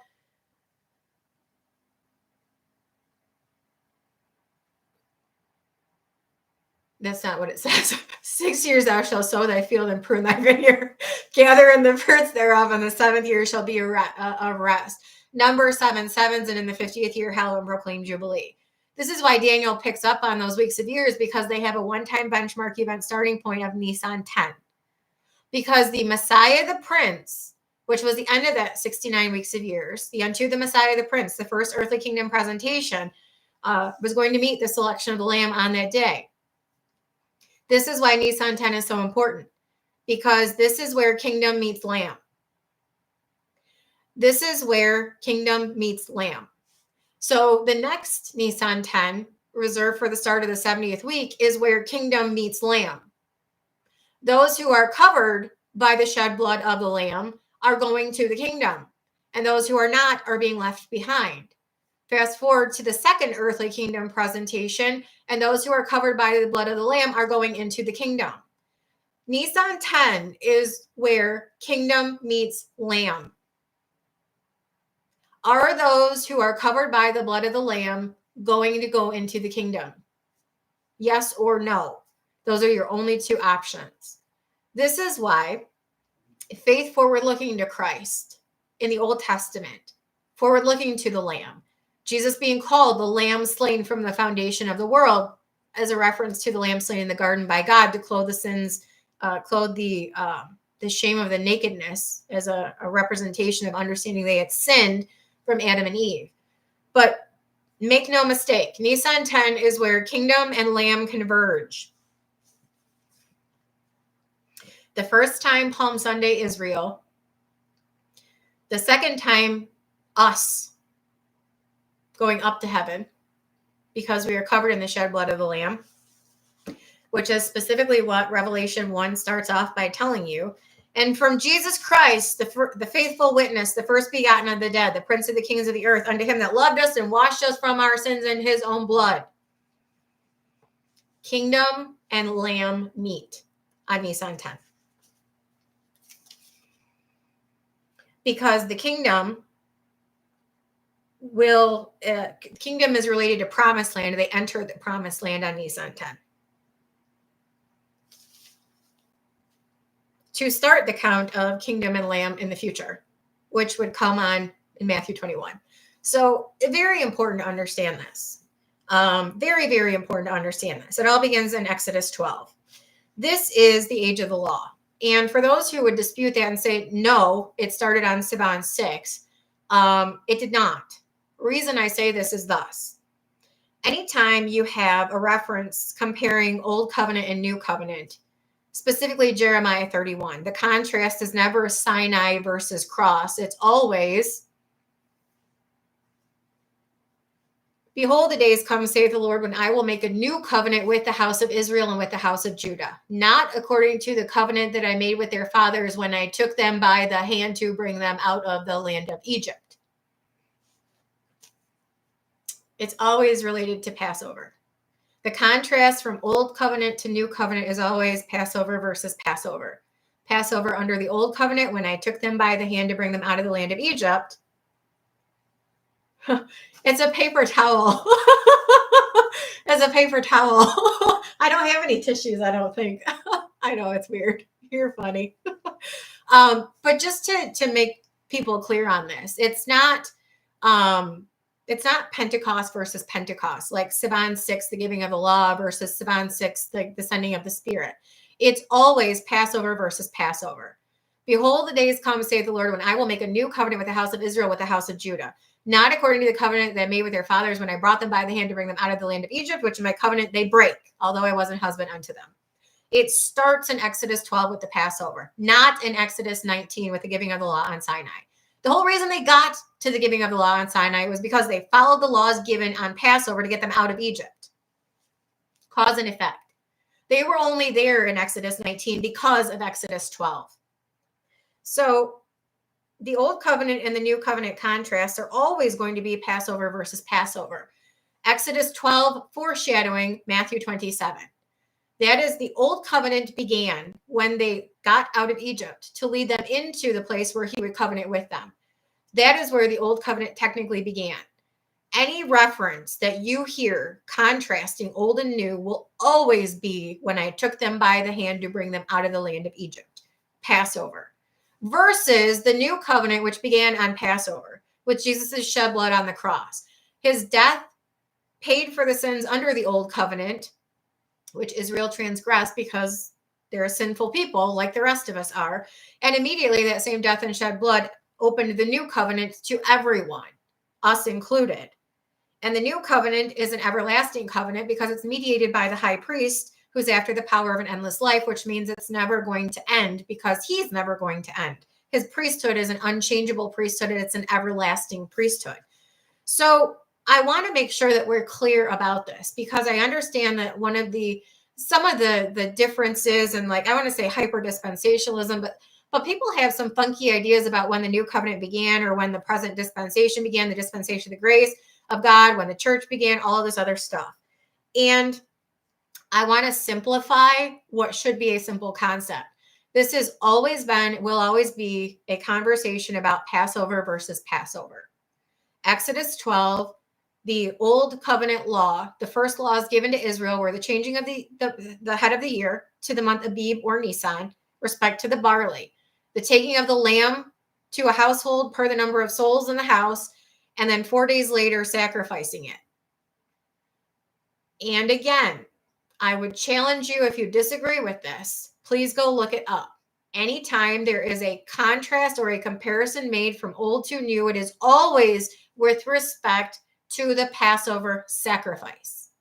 That's not what it says. 6 years thou shalt sow thy field and prune thy vineyard. Gather in the fruits thereof, and the 7th year shall be a rest. Number 7, sevens, and in the 50th year hell and proclaim Jubilee. This is why Daniel picks up on those weeks of years, because they have a one-time benchmark event starting point of Nisan 10. Because the Messiah, the Prince, which was the end of that 69 weeks of years, the unto the Messiah, the Prince, the first earthly kingdom presentation, was going to meet the selection of the Lamb on that day. This is why Nisan 10 is so important, because this is where kingdom meets lamb. This is where kingdom meets lamb. So the next Nisan 10, reserved for the start of the 70th week, is where kingdom meets lamb. Those who are covered by the shed blood of the lamb are going to the kingdom, and those who are not are being left behind. Fast forward to the second earthly kingdom presentation, and those who are covered by the blood of the Lamb are going into the kingdom. Nisan 10 is where kingdom meets Lamb. Are those who are covered by the blood of the Lamb going to go into the kingdom? Yes or no? Those are your only two options. This is why faith forward looking to Christ in the Old Testament, forward looking to the Lamb, Jesus being called the Lamb slain from the foundation of the world, as a reference to the Lamb slain in the garden by God to clothe the sins, clothe the shame of the nakedness, as a representation of understanding they had sinned from Adam and Eve. But make no mistake, Nisan 10 is where kingdom and Lamb converge. The first time, Palm Sunday, Israel. The second time, us going up to heaven. because we are covered in the shed blood of the Lamb, which is specifically what Revelation 1 starts off by telling you. And from Jesus Christ, the faithful witness, the first begotten of the dead, the prince of the kings of the earth, unto him that loved us and washed us from our sins in his own blood. Kingdom and Lamb meet on Nisan 10. Because the kingdom kingdom is related to promised land. They enter the promised land on Nisan 10. To start the count of kingdom and lamb in the future, which would come on in Matthew 21. So very important to understand this. Very, very important to understand this. It all begins in Exodus 12. This is the age of the law. And for those who would dispute that and say, no, it started on Sivan 6, it did not. The reason I say this is thus. Anytime you have a reference comparing Old Covenant and New Covenant, specifically Jeremiah 31, the contrast is never Sinai versus cross. It's always, behold, the days come, saith the Lord, when I will make a new covenant with the house of Israel and with the house of Judah, not according to the covenant that I made with their fathers when I took them by the hand to bring them out of the land of Egypt. It's always related to Passover. The contrast from Old Covenant to New Covenant is always Passover versus Passover. Passover under the Old Covenant, when I took them by the hand to bring them out of the land of Egypt. It's a paper towel. It's a paper towel. I don't have any tissues, I don't think. I know, it's weird. You're funny. But just to make people clear on this, it's not Pentecost versus Pentecost, like Sivan 6, the giving of the law, versus Sivan 6, the sending of the Spirit. It's always Passover versus Passover. Behold, the days come, saith the Lord, when I will make a new covenant with the house of Israel, with the house of Judah, not according to the covenant that I made with their fathers when I brought them by the hand to bring them out of the land of Egypt, which in my covenant they break, although I wasn't husband unto them. It starts in Exodus 12 with the Passover, not in Exodus 19 with the giving of the law on Sinai. The whole reason they got to the giving of the law on Sinai was because they followed the laws given on Passover to get them out of Egypt. Cause and effect. They were only there in Exodus 19 because of Exodus 12. So the Old Covenant and the New Covenant contrasts are always going to be Passover versus Passover. Exodus 12 foreshadowing Matthew 27. That is, the Old Covenant began when they got out of Egypt to lead them into the place where he would covenant with them. That is where the Old Covenant technically began. Any reference that you hear contrasting old and new will always be when I took them by the hand to bring them out of the land of Egypt, Passover, versus the New Covenant, which began on Passover, with Jesus' shed blood on the cross. His death paid for the sins under the Old Covenant, which Israel transgressed because they're a sinful people like the rest of us are. And immediately that same death and shed blood opened the new covenant to everyone, us included. And the new covenant is an everlasting covenant because it's mediated by the high priest, who's after the power of an endless life, which means it's never going to end because he's never going to end. His priesthood is an unchangeable priesthood, and it's an everlasting priesthood. So I want to make sure that we're clear about this, because I understand that some of the differences, and like I want to say hyper dispensationalism, but people have some funky ideas about when the new covenant began or when the present dispensation began, the dispensation of the grace of God, when the church began, all of this other stuff. And I want to simplify what should be a simple concept. This has always been, will always be a conversation about Passover versus Passover. Exodus 12, the old covenant law, the first laws given to Israel were the changing of the head of the year to the month Abib or Nisan, respect to the barley, the taking of the lamb to a household per the number of souls in the house, and then 4 days later sacrificing it. And again, I would challenge you, if you disagree with this, please go look it up. Anytime there is a contrast or a comparison made from old to new, it is always with respect to the Passover sacrifice.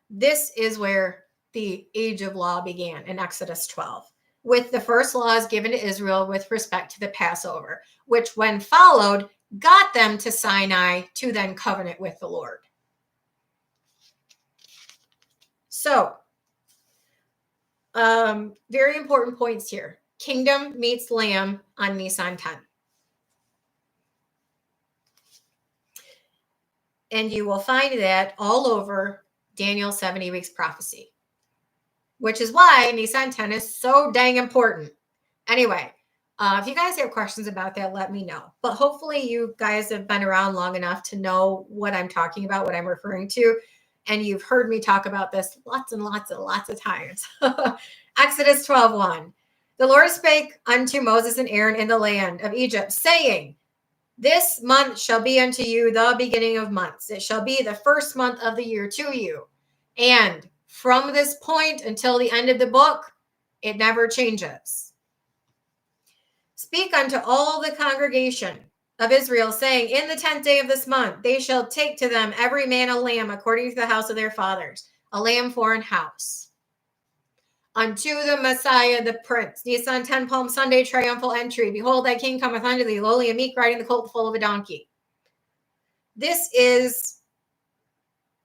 This is where the age of law began in Exodus 12, with the first laws given to Israel with respect to the Passover, which when followed got them to Sinai to then covenant with the Lord. So, very important points here. Kingdom meets lamb on Nisan 10. And you will find that all over Daniel's 70 weeks prophecy, which is why Nisan 10 is so dang important. Anyway, if you guys have questions about that, let me know. But hopefully you guys have been around long enough to know what I'm talking about, what I'm referring to. And you've heard me talk about this lots and lots and lots of times. Exodus 12:1. The Lord spake unto Moses and Aaron in the land of Egypt, saying, this month shall be unto you the beginning of months. It shall be the first month of the year to you. And from this point until the end of the book, it never changes. Speak unto all the congregation of Israel, saying, in the 10th day of this month, they shall take to them every man a lamb according to the house of their fathers, a lamb for an house. Unto the Messiah, the Prince. Nisan 10, Palm Sunday, triumphal entry. Behold, thy king cometh unto thee, lowly and meek, riding the colt full of a donkey. This is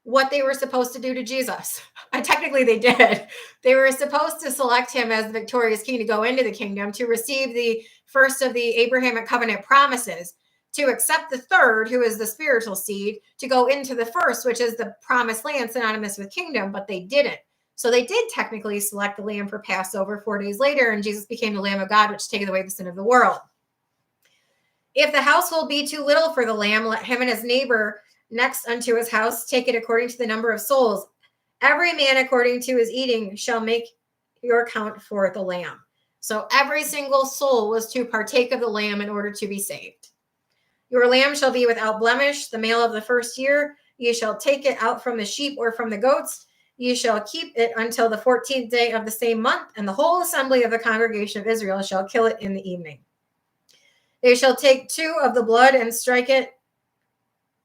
what they were supposed to do to Jesus. And technically they did. They were supposed to select him as the victorious king to go into the kingdom, to receive the first of the Abrahamic covenant promises, to accept the third, who is the spiritual seed, to go into the first, which is the promised land synonymous with kingdom, but they didn't. So they did technically select the lamb for Passover 4 days later, and Jesus became the Lamb of God, which taketh away the sin of the world. If the household be too little for the lamb, let him and his neighbor next unto his house take it according to the number of souls. Every man according to his eating shall make your account for the lamb. So every single soul was to partake of the lamb in order to be saved. Your lamb shall be without blemish, the male of the first year. You shall take it out from the sheep or from the goats. You shall keep it until the 14th day of the same month, and the whole assembly of the congregation of Israel shall kill it in the evening. They shall take of the blood and strike it.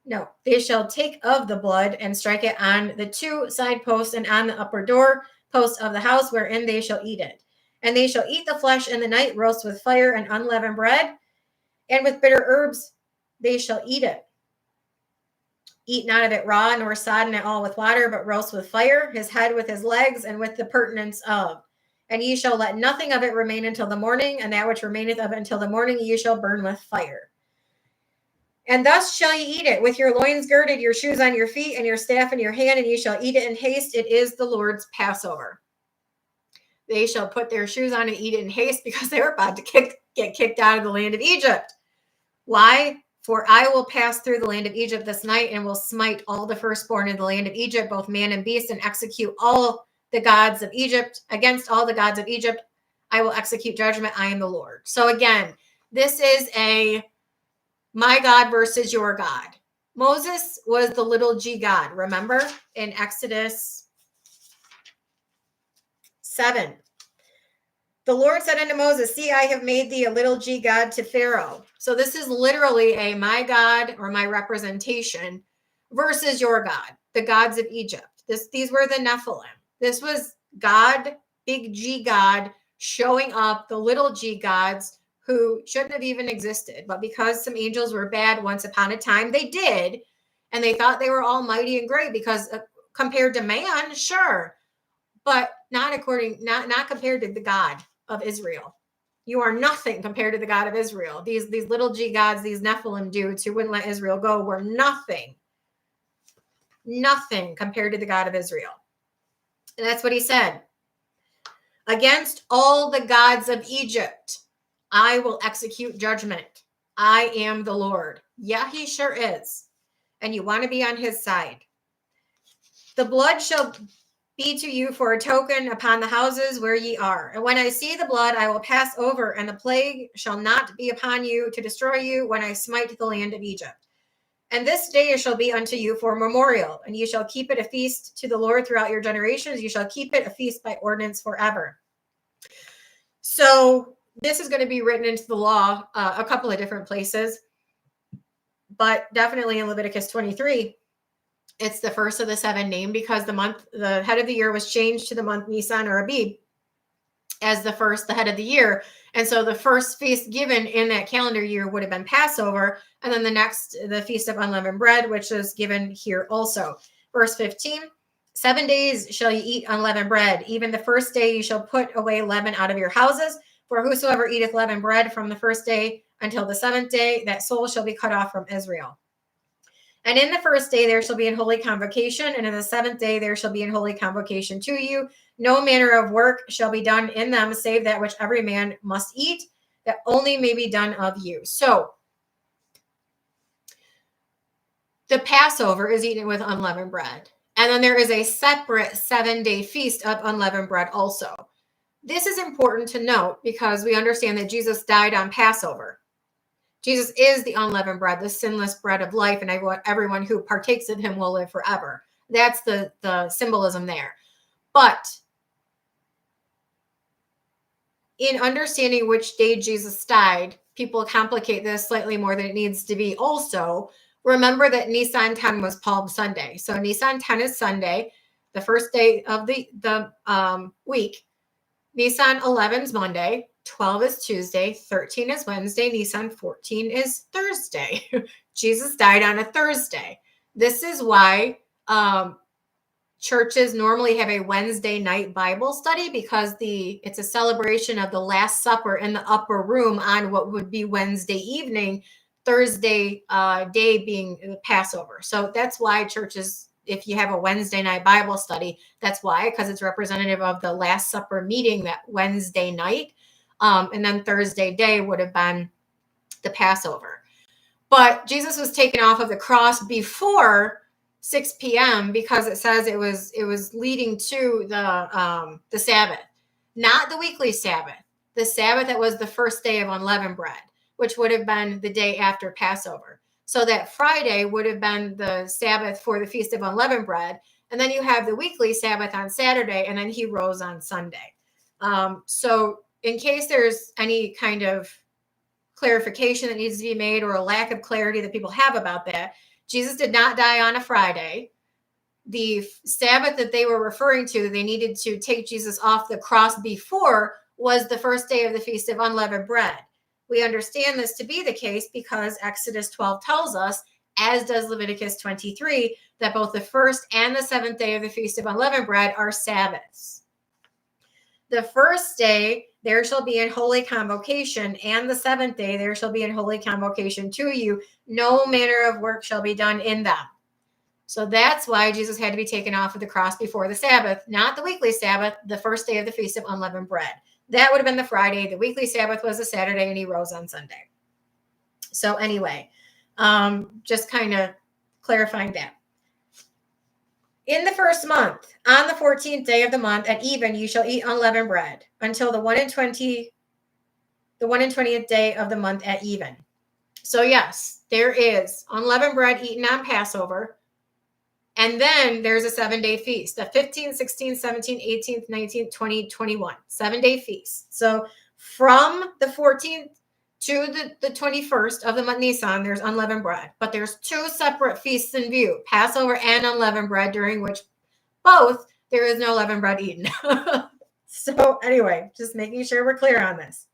No, they shall take of the blood and strike it on the 2 side posts and on the upper door post of the house, wherein they shall eat it. And they shall eat the flesh in the night, roast with fire and unleavened bread, and with bitter herbs they shall eat it. Eat not of it raw, nor sodden at all with water, but roast with fire, his head with his legs, and with the purtenance of. And ye shall let nothing of it remain until the morning, and that which remaineth of it until the morning ye shall burn with fire. And thus shall ye eat it, with your loins girded, your shoes on your feet, and your staff in your hand, and ye shall eat it in haste. It is the Lord's Passover. They shall put their shoes on and eat it in haste, because they were about to get kicked out of the land of Egypt. Why? For I will pass through the land of Egypt this night, and will smite all the firstborn in the land of Egypt, both man and beast, and execute all the gods of Egypt. Against all the gods of Egypt, I will execute judgment. I am the Lord. So again, this is a my God versus your God. Moses was the little g God. Remember in Exodus 7. The Lord said unto Moses, see, I have made thee a little g God to Pharaoh. So this is literally a my God, or my representation, versus your God, the gods of Egypt. These were the Nephilim. This was God, big G God, showing up the little g gods who shouldn't have even existed. But because some angels were bad once upon a time, they did. And they thought they were almighty and great because compared to man, sure. But not compared to the God of Israel. You are nothing compared to the God of Israel. These little g gods, these Nephilim dudes who wouldn't let Israel go, were nothing compared to the God of Israel. And that's what he said. Against all the gods of Egypt, I will execute judgment. I am the Lord. Yeah, he sure is. And you want to be on his side. The blood shall be to you for a token upon the houses where ye are. And when I see the blood, I will pass over, and the plague shall not be upon you to destroy you when I smite the land of Egypt. And this day shall be unto you for a memorial, and you shall keep it a feast to the Lord throughout your generations. You shall keep it a feast by ordinance forever. So this is going to be written into the law a couple of different places, but definitely in Leviticus 23. It's the first of the 7 named because the head of the year was changed to the month Nisan or Abib. as the head of the year. And so the first feast given in that calendar year would have been Passover. And then the Feast of Unleavened Bread, which is given here also. Verse 15, 7 days shall ye eat unleavened bread. Even the first day you shall put away leaven out of your houses. For whosoever eateth leavened bread from the first day until the seventh day, that soul shall be cut off from Israel. And in the first day there shall be an holy convocation, and in the seventh day there shall be an holy convocation to you. No manner of work shall be done in them, save that which every man must eat, that only may be done of you. So the Passover is eaten with unleavened bread. And then there is a separate 7-day feast of unleavened bread also. This is important to note because we understand that Jesus died on Passover. Jesus is the unleavened bread, the sinless bread of life, and everyone who partakes of him will live forever. That's the symbolism there. But in understanding which day Jesus died, people complicate this slightly more than it needs to be. Also, remember that Nisan 10 was Palm Sunday. So Nisan 10 is Sunday, the first day of the week. Nisan 11 is Monday. 12 is Tuesday, 13 is Wednesday, Nisan 14 is Thursday. Jesus died on a Thursday. This is why churches normally have a Wednesday night Bible study, because it's a celebration of the Last Supper in the upper room on what would be Wednesday evening, Thursday day being the Passover. So that's why churches, if you have a Wednesday night Bible study, that's why, because it's representative of the Last Supper meeting that Wednesday night. And then Thursday day would have been the Passover. But Jesus was taken off of the cross before 6 p.m. because it says it was leading to the Sabbath, not the weekly Sabbath, the Sabbath that was the first day of unleavened bread, which would have been the day after Passover. So that Friday would have been the Sabbath for the Feast of Unleavened Bread. And then you have the weekly Sabbath on Saturday, and then he rose on Sunday. So in case there's any kind of clarification that needs to be made or a lack of clarity that people have about that, Jesus did not die on a Friday. The Sabbath that they were referring to, they needed to take Jesus off the cross before, was the first day of the Feast of Unleavened Bread. We understand this to be the case because Exodus 12 tells us, as does Leviticus 23, that both the first and the seventh day of the Feast of Unleavened Bread are Sabbaths. The first day there shall be an holy convocation, and the seventh day there shall be an holy convocation to you. No manner of work shall be done in them. So that's why Jesus had to be taken off of the cross before the Sabbath, not the weekly Sabbath, the first day of the Feast of Unleavened Bread. That would have been the Friday. The weekly Sabbath was a Saturday, and he rose on Sunday. So anyway, just kind of clarifying that. In the first month, on the 14th day of the month at even, you shall eat unleavened bread until the 1 and 20th day of the month at even. So yes, there is unleavened bread eaten on Passover. And then there's a 7-day feast, the 15th, 16th, 17th, 18th, 19th, 20th, 21, 7-day feast. So from the 14th to the 21st of the month Nisan, there's unleavened bread. But there's 2 separate feasts in view, Passover and unleavened bread, during which both there is no leavened bread eaten. So anyway, just making sure we're clear on this.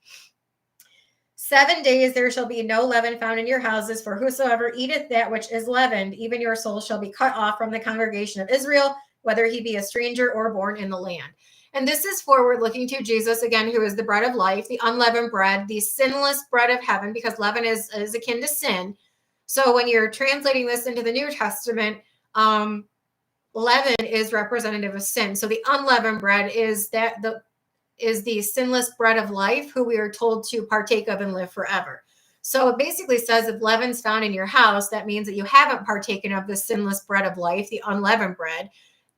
7 days there shall be no leaven found in your houses, for whosoever eateth that which is leavened, even your soul shall be cut off from the congregation of Israel, whether he be a stranger or born in the land. And this is forward looking to Jesus, again, who is the bread of life, the unleavened bread, the sinless bread of heaven, because leaven is akin to sin. So when you're translating this into the New Testament, leaven is representative of sin. So the unleavened bread is the sinless bread of life, who we are told to partake of and live forever. So it basically says if leaven's found in your house, that means that you haven't partaken of the sinless bread of life, the unleavened bread,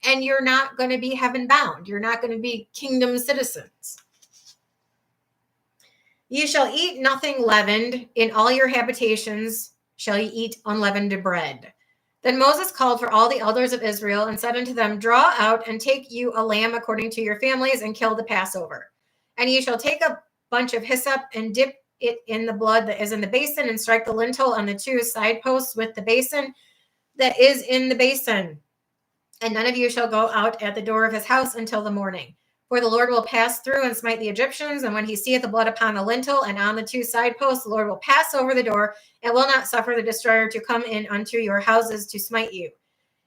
and you're not going to be heaven bound. You're not going to be kingdom citizens. You shall eat nothing leavened. In all your habitations shall ye eat unleavened bread. Then Moses called for all the elders of Israel and said unto them, draw out and take you a lamb according to your families, and kill the Passover. And ye shall take a bunch of hyssop and dip it in the blood that is in the basin, and strike the lintel on the 2 side posts with the basin that is in the basin. And none of you shall go out at the door of his house until the morning. For the Lord will pass through and smite the Egyptians, and when he seeth the blood upon the lintel and on the two side posts, the Lord will pass over the door, and will not suffer the destroyer to come in unto your houses to smite you.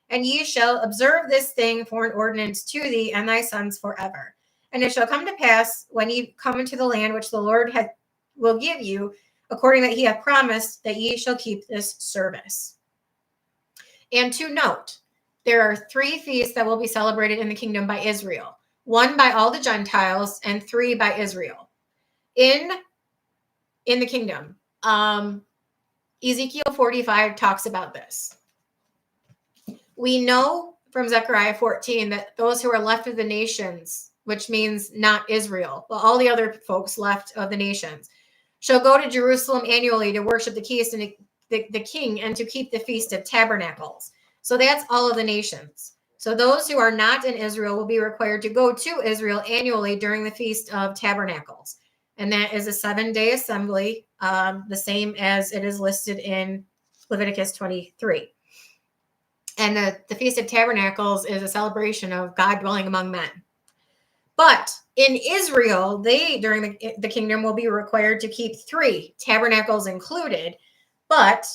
And ye shall observe this thing for an ordinance to thee and thy sons forever. And it shall come to pass, when ye come into the land which the Lord will give you, according that he hath promised, that ye shall keep this service. And to note, there are 3 feasts that will be celebrated in the kingdom by Israel. 1 by all the Gentiles, and 3 by Israel. In the kingdom, Ezekiel 45 talks about this. We know from Zechariah 14 that those who are left of the nations, which means not Israel, but all the other folks left of the nations, shall go to Jerusalem annually to worship the king and to keep the Feast of Tabernacles. So that's all of the nations. So those who are not in Israel will be required to go to Israel annually during the Feast of Tabernacles. And that is a 7-day assembly, the same as it is listed in Leviticus 23. And the Feast of Tabernacles is a celebration of God dwelling among men. But in Israel, they, during the kingdom, will be required to keep 3, tabernacles included. But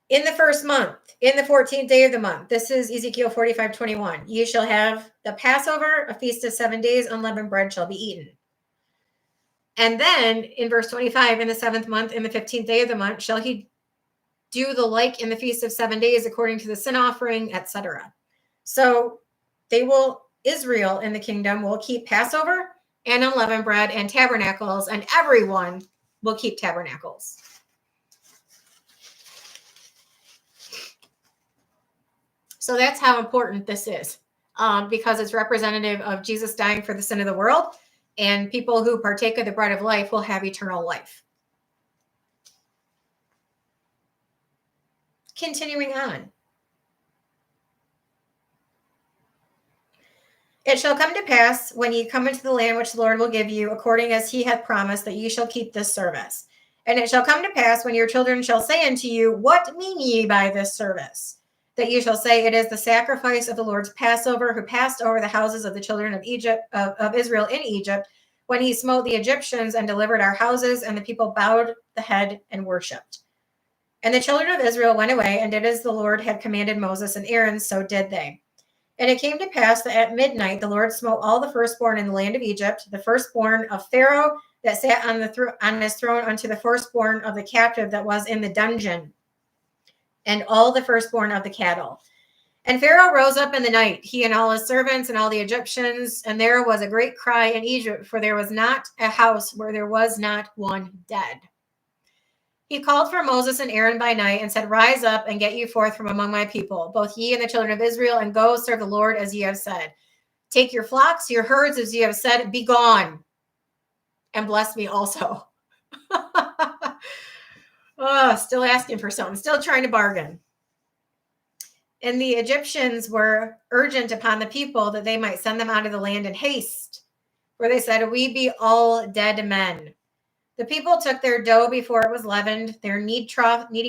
in the first month, in the 14th day of the month, this is Ezekiel 45:21, ye shall have the Passover, a feast of 7 days, unleavened bread shall be eaten. And then in verse 25, in the 7th month, in the 15th day of the month, shall he do the like in the feast of 7 days, according to the sin offering, etc. So Israel in the kingdom will keep Passover and unleavened bread and tabernacles, and everyone will keep tabernacles. So that's how important this is, because it's representative of Jesus dying for the sin of the world, and people who partake of the bread of life will have eternal life. Continuing on. It shall come to pass, when ye come into the land which the Lord will give you, according as he hath promised, that ye shall keep this service. And it shall come to pass, when your children shall say unto you, what mean ye by this service? That you shall say, it is the sacrifice of the Lord's Passover, who passed over the houses of the children of Israel in Egypt, when he smote the Egyptians and delivered our houses, and the people bowed the head and worshipped. And the children of Israel went away and did as the Lord had commanded Moses and Aaron, so did they. And it came to pass that at midnight the Lord smote all the firstborn in the land of Egypt, the firstborn of Pharaoh that sat on his throne, unto the firstborn of the captive that was in the dungeon, and all the firstborn of the cattle. And Pharaoh rose up in the night, he and all his servants and all the Egyptians, and there was a great cry in Egypt, for there was not a house where there was not one dead. He called for Moses and Aaron by night and said, rise up and get you forth from among my people, both ye and the children of Israel, and go serve the Lord as ye have said. Take your flocks, your herds, as ye have said, be gone, and bless me also. Oh, still asking for something, still trying to bargain. And the Egyptians were urgent upon the people that they might send them out of the land in haste, for they said, we be all dead men. The people took their dough before it was leavened, their kneading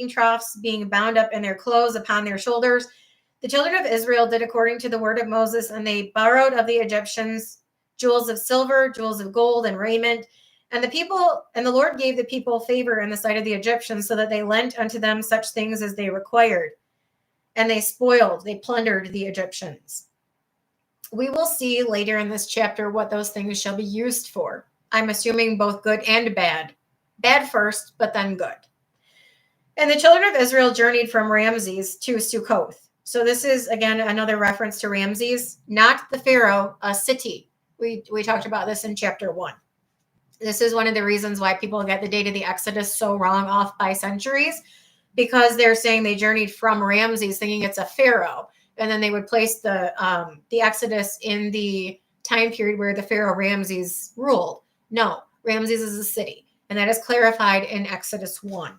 troughs being bound up in their clothes upon their shoulders. The children of Israel did according to the word of Moses, and they borrowed of the Egyptians jewels of silver, jewels of gold, and raiment. And the Lord gave the people favor in the sight of the Egyptians, so that they lent unto them such things as they required. And they plundered the Egyptians. We will see later in this chapter what those things shall be used for. I'm assuming both good and bad. Bad first, but then good. And the children of Israel journeyed from Ramses to Succoth. So this is, again, another reference to Ramses, not the Pharaoh, a city. We talked about this in chapter 1. This is one of the reasons why people get the date of the Exodus so wrong, off by centuries, because they're saying they journeyed from Ramses thinking it's a Pharaoh. And then they would place the Exodus in the time period where the Pharaoh Ramses ruled. No, Ramses is a city, and that is clarified in Exodus 1.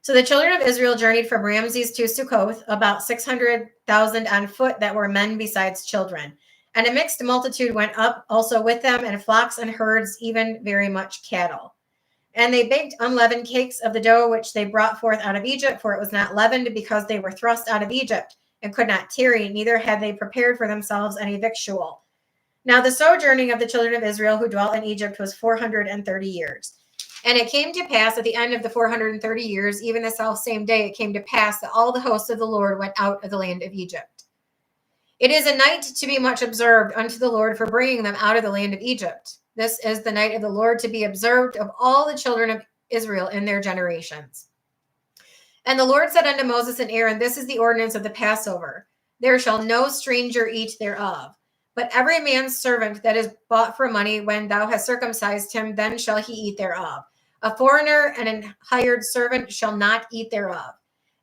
So the children of Israel journeyed from Ramses to Succoth, about 600,000 on foot that were men besides children. And a mixed multitude went up also with them, and flocks and herds, even very much cattle. And they baked unleavened cakes of the dough which they brought forth out of Egypt, for it was not leavened, because they were thrust out of Egypt. and could not tarry, neither had they prepared for themselves any victual. Now the sojourning of the children of Israel who dwelt in Egypt was 430 years. And it came to pass at the end of the 430 years, even the selfsame day, it came to pass that all the hosts of the Lord went out of the land of Egypt. It is a night to be much observed unto the Lord for bringing them out of the land of Egypt. This is the night of the Lord to be observed of all the children of Israel in their generations. And the Lord said unto Moses and Aaron, this is the ordinance of the Passover. There shall no stranger eat thereof. But every man's servant that is bought for money, when thou hast circumcised him, then shall he eat thereof. A foreigner and an hired servant shall not eat thereof.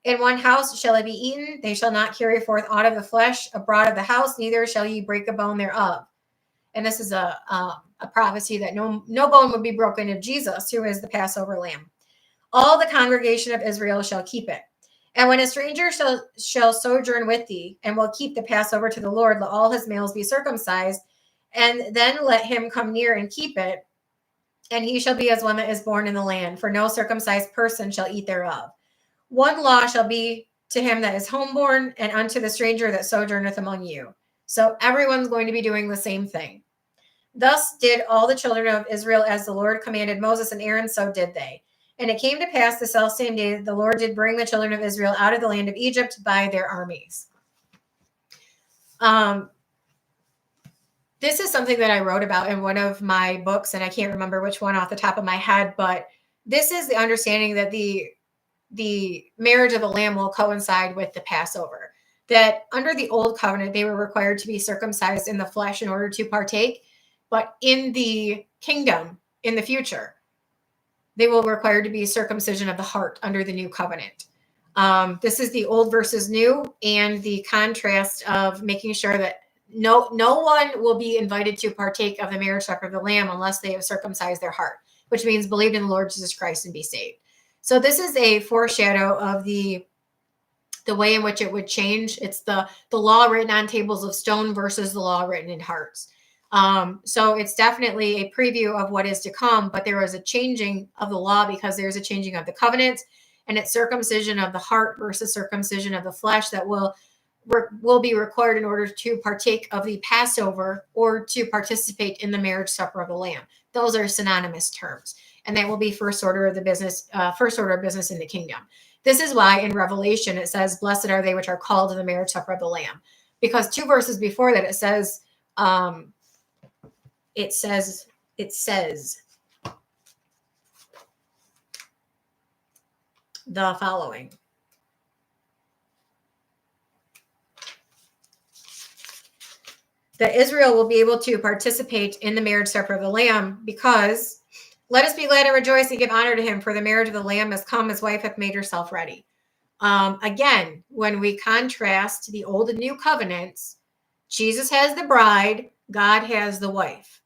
In one house shall it be eaten. They shall not carry forth aught of the flesh abroad of the house, neither shall ye break a bone thereof. And this is a prophecy that no bone would be broken of Jesus, who is the Passover lamb. All the congregation of Israel shall keep it. And when a stranger shall sojourn with thee, and will keep the Passover to the Lord, let all his males be circumcised, and then let him come near and keep it. And he shall be as one that is born in the land, for no circumcised person shall eat thereof. One law shall be to him that is homeborn, and unto the stranger that sojourneth among you. So everyone's going to be doing the same thing. Thus did all the children of Israel as the Lord commanded Moses and Aaron, so did they. And it came to pass the selfsame day that the Lord did bring the children of Israel out of the land of Egypt by their armies. This is something that I wrote about in one of my books, and I can't remember which one off the top of my head, but this is the understanding that the marriage of the lamb will coincide with the Passover. That under the old covenant, they were required to be circumcised in the flesh in order to partake, but in the kingdom, in the future, they will require to be circumcision of the heart under the new covenant. This is the old versus new, and the contrast of making sure that no one will be invited to partake of the marriage supper of the Lamb unless they have circumcised their heart, which means believed in the Lord Jesus Christ and be saved. So this is a foreshadow of the way in which it would change. It's the law written on tables of stone versus the law written in hearts. So it's definitely a preview of what is to come, but there is a changing of the law because there's a changing of the covenants, and it's circumcision of the heart versus circumcision of the flesh that will be required in order to partake of the Passover or to participate in the marriage supper of the Lamb. Those are synonymous terms, and that will be first order of business in the kingdom. This is why in Revelation it says, "Blessed are they which are called to the marriage supper of the Lamb," because 2 verses before that it says the following. That Israel will be able to participate in the marriage supper of the Lamb, because let us be glad and rejoice and give honor to him, for the marriage of the Lamb has come, his wife hath made herself ready. Again, when we contrast the old and new covenants, Jesus has the bride, God has the wife.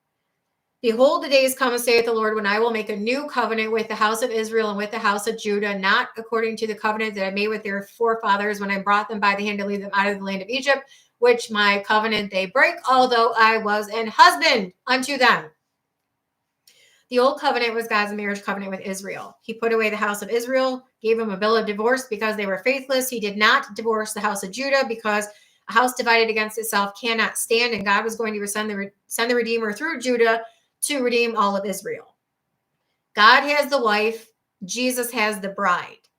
Behold, the days come, saith the Lord, when I will make a new covenant with the house of Israel and with the house of Judah, not according to the covenant that I made with their forefathers when I brought them by the hand to lead them out of the land of Egypt, which my covenant they break, although I was an husband unto them. The old covenant was God's marriage covenant with Israel. He put away the house of Israel, gave them a bill of divorce because they were faithless. He did not divorce the house of Judah, because a house divided against itself cannot stand, and God was going to send the Redeemer through Judah to redeem all of Israel. God has the wife, Jesus has the bride.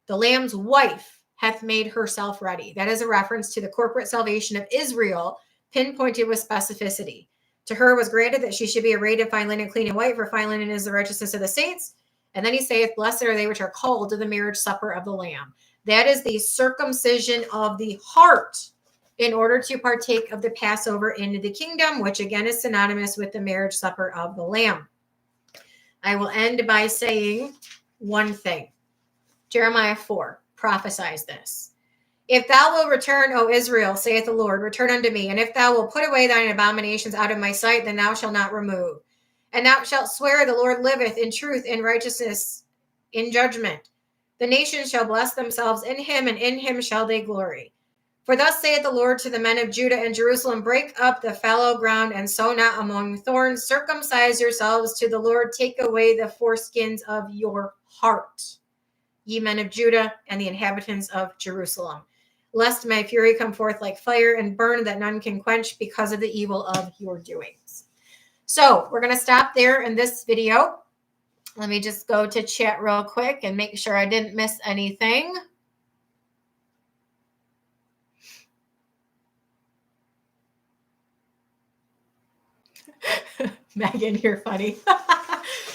The Lamb's wife hath made herself ready. That is a reference to the corporate salvation of Israel, pinpointed with specificity. To her was granted that she should be arrayed in fine linen, clean and white, for fine linen is the righteousness of the saints. And then he saith, blessed are they which are called to the marriage supper of the Lamb. That is the circumcision of the heart in order to partake of the Passover into the kingdom, which again is synonymous with the marriage supper of the Lamb. I will end by saying one thing. Jeremiah 4 prophesies this. If thou wilt return, O Israel, saith the Lord, return unto me. And if thou wilt put away thine abominations out of my sight, then thou shalt not remove. And thou shalt swear, the Lord liveth, in truth, in righteousness, in judgment. The nations shall bless themselves in him, and in him shall they glory. For thus saith the Lord to the men of Judah and Jerusalem, break up the fallow ground, and sow not among thorns. Circumcise yourselves to the Lord. Take away the foreskins of your heart, ye men of Judah and the inhabitants of Jerusalem. lest my fury come forth like fire and burn that none can quench because of the evil of your doings. So we're going to stop there in this video. Let me just go to chat real quick and make sure I didn't miss anything. Megan, you're funny.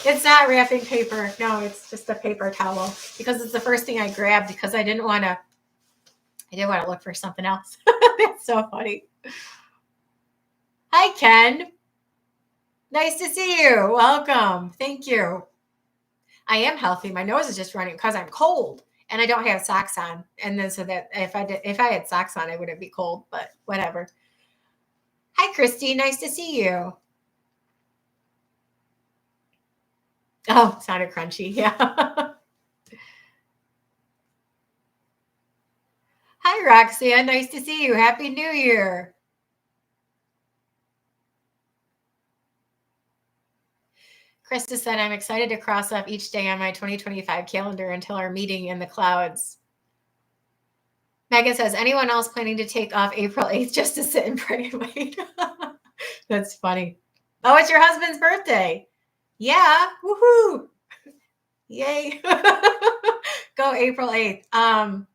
It's not wrapping paper. No, it's just a paper towel because it's the first thing I grabbed because I didn't want to look for something else. That's so funny. Hi, Ken. Nice to see you. Welcome. Thank you. I am healthy. My nose is just running because I'm cold and I don't have socks on. And then so that if I had socks on, I wouldn't be cold, but whatever. Hi, Christy. Nice to see you. Oh, sounded crunchy. Yeah. Hi, Roxanne. Nice to see you. Happy New Year. Krista said, I'm excited to cross off each day on my 2025 calendar until our meeting in the clouds. Megan says, anyone else planning to take off April 8th just to sit and pray and wait? That's funny. Oh, it's your husband's birthday. Yeah. Woohoo. Yay. Go April 8th.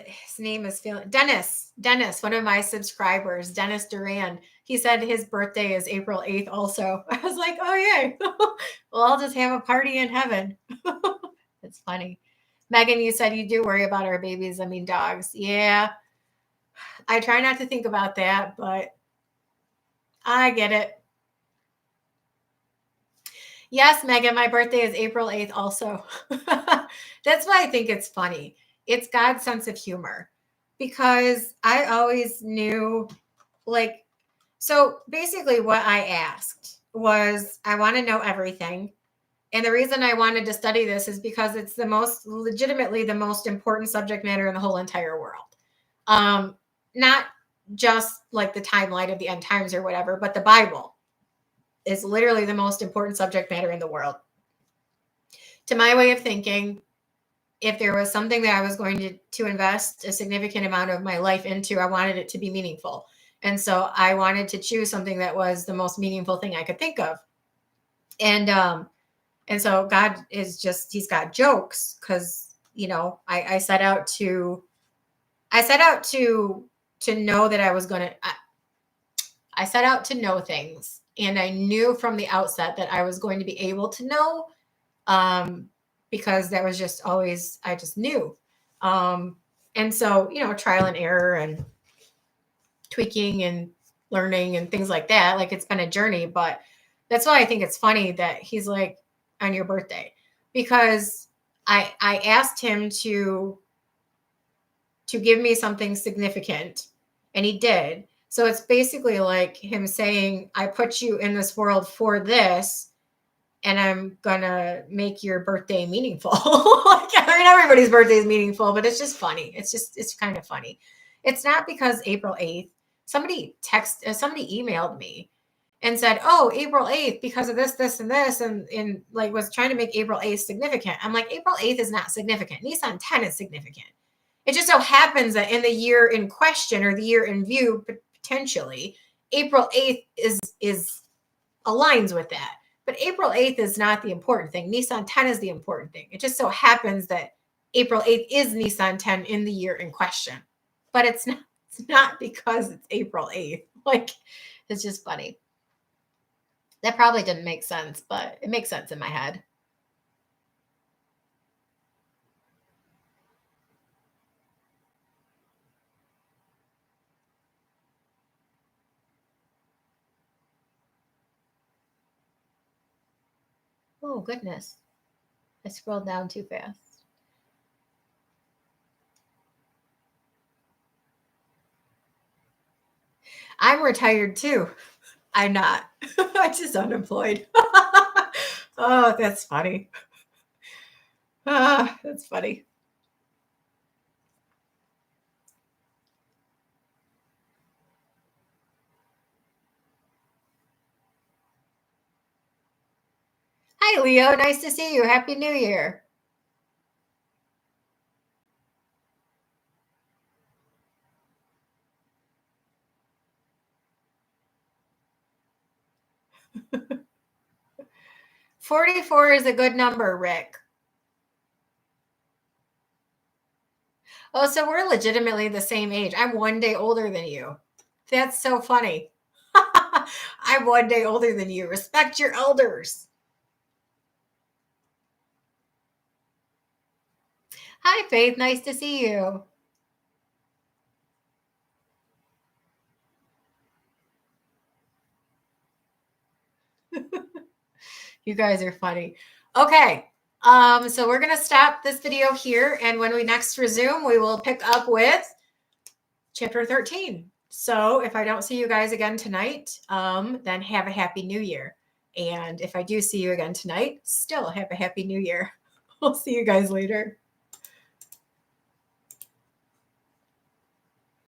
His name is Dennis. Dennis, one of my subscribers, Dennis Duran. He said his birthday is April 8th also. I was like, oh yay. Well, I'll just have a party in heaven. It's funny. Megan, you said you do worry about our babies. I mean, dogs. Yeah. I try not to think about that, but I get it. Yes, Megan, my birthday is April 8th also. That's why I think it's funny. It's God's sense of humor because I always knew, like, so basically what I asked was I want to know everything. And the reason I wanted to study this is because it's legitimately the most important subject matter in the whole entire world. Not just like the timeline of the end times or whatever, but the Bible is literally the most important subject matter in the world. To my way of thinking, if there was something that I was going to invest a significant amount of my life into, I wanted it to be meaningful. And so I wanted to choose something that was the most meaningful thing I could think of. And so God is just, he's got jokes because, I set out to know that I set out to know things. And I knew from the outset that I was going to be able to know, because that was just always, I just knew. And so, trial and error and tweaking and learning and things like that. Like it's been a journey, but that's why I think it's funny that he's like on your birthday, because I asked him to give me something significant and he did. So it's basically like him saying, I put you in this world for this, and I'm gonna make your birthday meaningful. Everybody's birthday is meaningful, but it's just funny. It's kind of funny. It's not because April 8th, somebody emailed me and said, oh, April 8th, because of this, and this, and like was trying to make April 8th significant. I'm like, April 8th is not significant. Nissan 10 is significant. It just so happens that in the year in question or the year in view, potentially, April 8th is aligns with that. But April 8th is not the important thing. Nissan 10 is the important thing. It just so happens that April 8th is Nissan 10 in the year in question. But it's not because it's April 8th. Like, it's just funny. That probably didn't make sense, but it makes sense in my head. Oh, goodness. I scrolled down too fast. I'm retired too. I'm not. I'm just unemployed. Oh, that's funny. That's funny. Hi, Leo. Nice to see you. Happy New Year. 44 is a good number, Rick. Oh, so we're legitimately the same age. I'm 1 day older than you. That's so funny. I'm 1 day older than you. Respect your elders. Hi, Faith. Nice to see you. You guys are funny. Okay. So we're going to stop this video here. And when we next resume, we will pick up with chapter 13. So if I don't see you guys again tonight, then have a happy new year. And if I do see you again tonight, still have a happy new year. We'll see you guys later.